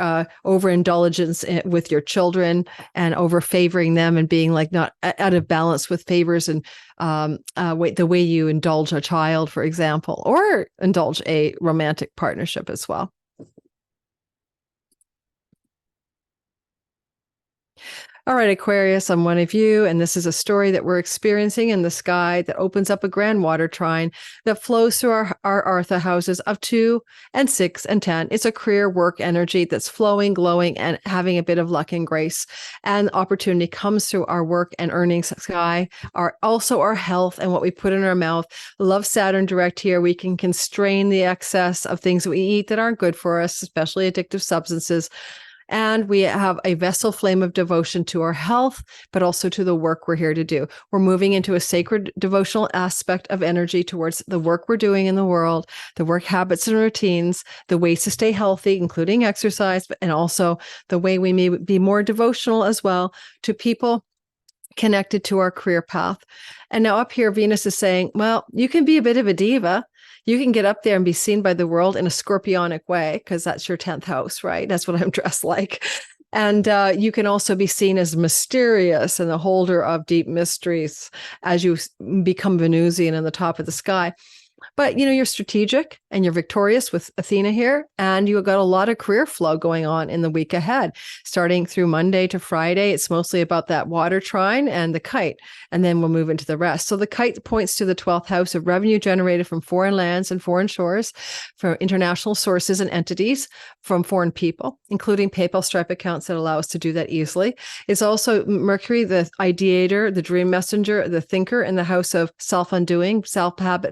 overindulgence with your children and over favoring them and being like not out of balance with favors and the way you indulge a child, for example, or indulge a romantic partnership as well. All right, Aquarius, I'm one of you, and this is a story that we're experiencing in the sky that opens up a grand water trine that flows through our Artha houses of 2 and 6 and 10. It's a career work energy that's flowing, glowing, and having a bit of luck and grace. And opportunity comes through our work and earnings sky, also our health and what we put in our mouth. Love Saturn direct here. We can constrain the excess of things that we eat that aren't good for us, especially addictive substances. And we have a vessel flame of devotion to our health, but also to the work we're here to do. We're moving into a sacred devotional aspect of energy towards the work we're doing in the world, the work habits and routines, the ways to stay healthy, including exercise, and also the way we may be more devotional as well to people connected to our career path. And now up here, Venus is saying, well, you can be a bit of a diva. You can get up there and be seen by the world in a scorpionic way, because that's your 10th house, right? That's what I'm dressed like. And you can also be seen as mysterious and the holder of deep mysteries as you become Venusian in the top of the sky. But, you're strategic and you're victorious with Athena here, and you've got a lot of career flow going on in the week ahead, starting through Monday to Friday. It's mostly about that water trine and the kite, and then we'll move into the rest. So the kite points to the 12th house of revenue generated from foreign lands and foreign shores, from international sources and entities, from foreign people, including PayPal, Stripe accounts that allow us to do that easily. It's also Mercury, the ideator, the dream messenger, the thinker, in the house of self-undoing,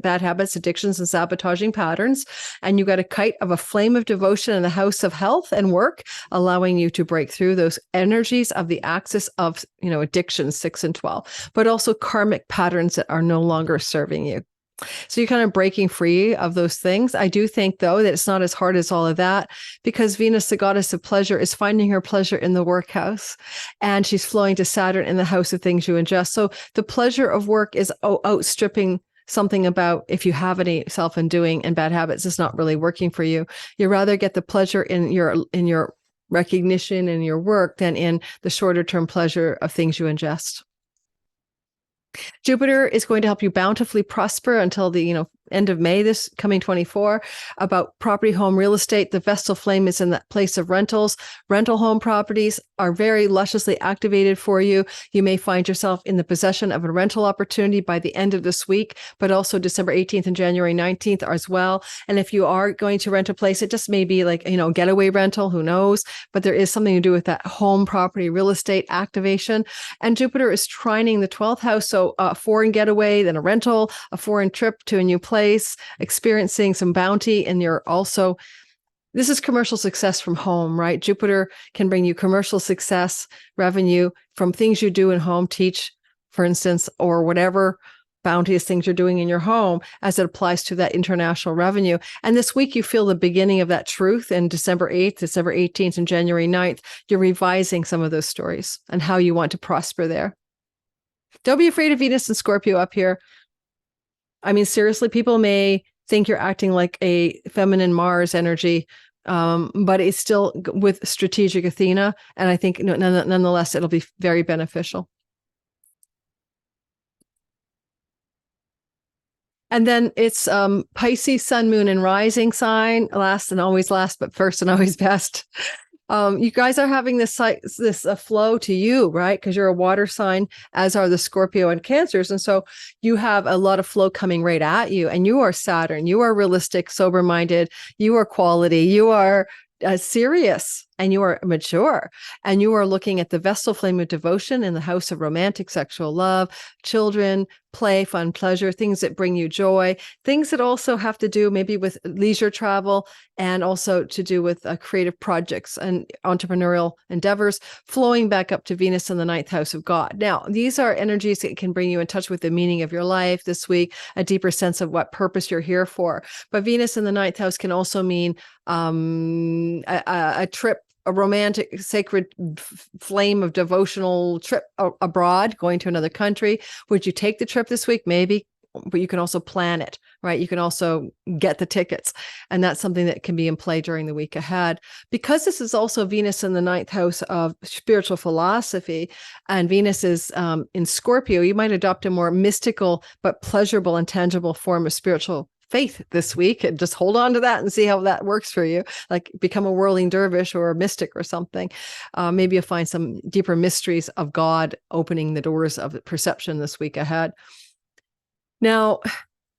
bad habits, addictions, and sabotaging patterns. And you got a kite of a flame of devotion in the house of health and work, allowing you to break through those energies of the axis of, addiction 6 and 12, but also karmic patterns that are no longer serving you. So you're kind of breaking free of those things. I do think, though, that it's not as hard as all of that, because Venus, the goddess of pleasure, is finding her pleasure in the workhouse, and she's flowing to Saturn in the house of things you ingest. So the pleasure of work is outstripping something about if you have any self-undoing and bad habits, it's not really working for you. You rather get the pleasure in your recognition and your work than in the shorter term pleasure of things you ingest. Jupiter is going to help you bountifully prosper until the end of May, this coming 24, about property, home, real estate. The Vesta flame is in that place of rentals. Rental home properties are very lusciously activated for you. You may find yourself in the possession of a rental opportunity by the end of this week, but also December 18th and January 19th as well. And if you are going to rent a place, it just may be like, getaway rental, who knows? But there is something to do with that home property, real estate activation. And Jupiter is trining the 12th house. So a foreign getaway, then a rental, a foreign trip to a new place, experiencing some bounty. And this is commercial success from home, right? Jupiter can bring you commercial success, revenue from things you do in home, teach, for instance, or whatever bounteous things you're doing in your home as it applies to that international revenue. And this week you feel the beginning of that truth. And December 8th, December 18th, and January 9th, you're revising some of those stories and how you want to prosper there. Don't be afraid of Venus and Scorpio up here. I mean, seriously, people may think you're acting like a feminine Mars energy but it's still with strategic Athena. And I think nonetheless, it'll be very beneficial. And then it's Pisces, sun, moon, and rising sign, last and always last, but first and always best. You guys are having this flow to you, right? Because you're a water sign, as are the Scorpio and Cancers. And so you have a lot of flow coming right at you. And you are Saturn. You are realistic, sober-minded. You are quality. You are serious, and you are mature, and you are looking at the Vestal flame of devotion in the house of romantic sexual love, children, play, fun, pleasure, things that bring you joy, things that also have to do maybe with leisure travel, and also to do with creative projects and entrepreneurial endeavors, flowing back up to Venus in the ninth house of God. Now, these are energies that can bring you in touch with the meaning of your life this week, a deeper sense of what purpose you're here for. But Venus in the ninth house can also mean a trip, a romantic, sacred flame of devotional trip abroad, going to another country. Would you take the trip this week? Maybe, but you can also plan it, right? You can also get the tickets. And that's something that can be in play during the week ahead. Because this is also Venus in the ninth house of spiritual philosophy, and Venus is in Scorpio, you might adopt a more mystical but pleasurable and tangible form of spiritual faith this week, and just hold on to that and see how that works for you. Like become a whirling dervish or a mystic or something. Maybe you'll find some deeper mysteries of God opening the doors of perception this week ahead. Now,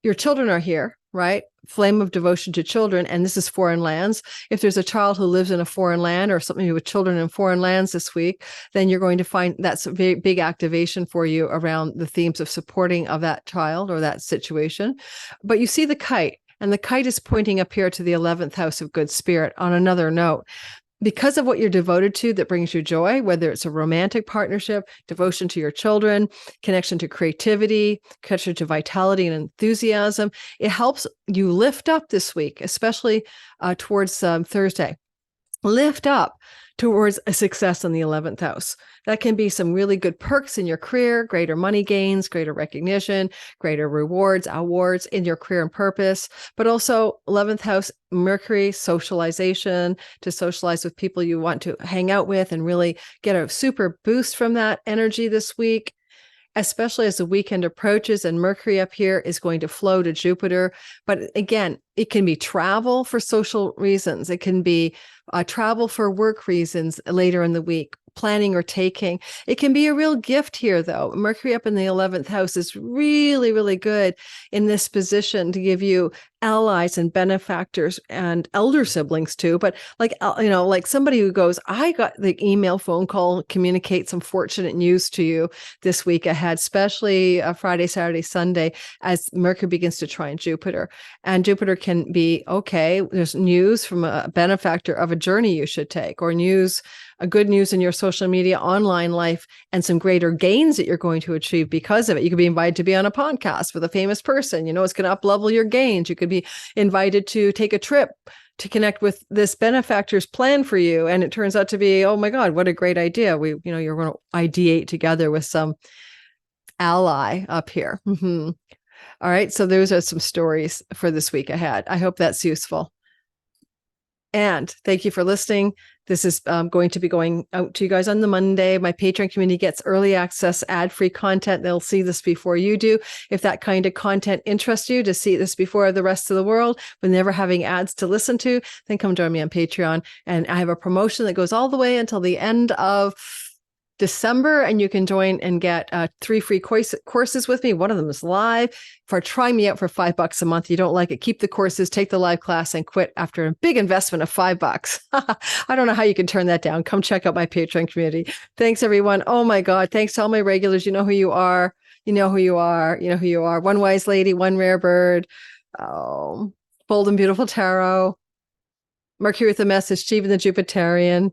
your children are here, right? Flame of devotion to children. And this is foreign lands. If there's a child who lives in a foreign land or something with children in foreign lands this week, then you're going to find that's a very big activation for you around the themes of supporting of that child or that situation. But you see the kite, and the kite is pointing up here to the 11th house of good spirit. On another note, because of what you're devoted to that brings you joy, whether it's a romantic partnership, devotion to your children, connection to creativity, connection to vitality and enthusiasm, it helps you lift up this week, especially towards Thursday. Lift up towards a success in the 11th house. That can be some really good perks in your career, greater money gains, greater recognition, greater rewards, awards in your career and purpose, but also 11th house, Mercury, socialization, to socialize with people you want to hang out with and really get a super boost from that energy this week, especially as the weekend approaches and Mercury up here is going to flow to Jupiter. But again, it can be travel for social reasons. It can be travel for work reasons later in the week, planning or taking. It can be a real gift here, though. Mercury up in the 11th house is really, really good in this position to give you allies and benefactors and elder siblings too. But like, like somebody who goes, I got the email, phone call, communicate some fortunate news to you this week ahead, especially Friday, Saturday, Sunday, as Mercury begins to trine Jupiter. And Jupiter can be, okay, there's news from a benefactor of a journey you should take, or a good news in your social media online life, and some greater gains that you're going to achieve because of it. You could be invited to be on a podcast with a famous person. It's going to up-level your gains. You could be invited to take a trip to connect with this benefactor's plan for you. And it turns out to be, oh my God, what a great idea. You're going to ideate together with some ally up here. Mm-hmm. All right. So those are some stories for this week ahead. I hope that's useful. And thank you for listening. This is going to be going out to you guys on the Monday. My Patreon community gets early access, ad-free content. They'll see this before you do. If that kind of content interests you, to see this before the rest of the world, with never having ads to listen to, then come join me on Patreon. And I have a promotion that goes all the way until the end of December, and you can join and get 3 free courses with me. One of them is live. Try me out for $5 a month. You don't like it, keep the courses, take the live class, and quit after a big investment of $5. I don't know how you can turn that down. Come check out my Patreon community. Thanks, everyone. Oh my God. Thanks to all my regulars. You know who you are. You know who you are. You know who you are. One Wise Lady, One Rare Bird. Oh, Bold and Beautiful Tarot. Mercury with a Message, Stephen the Jupiterian,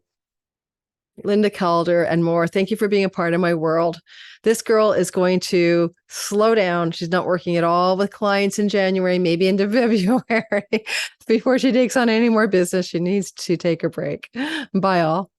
Linda Calder, and more. Thank you for being a part of my world. This girl is going to slow down. She's not working at all with clients in January, maybe into February. Before she takes on any more business, she needs to take a break. Bye all.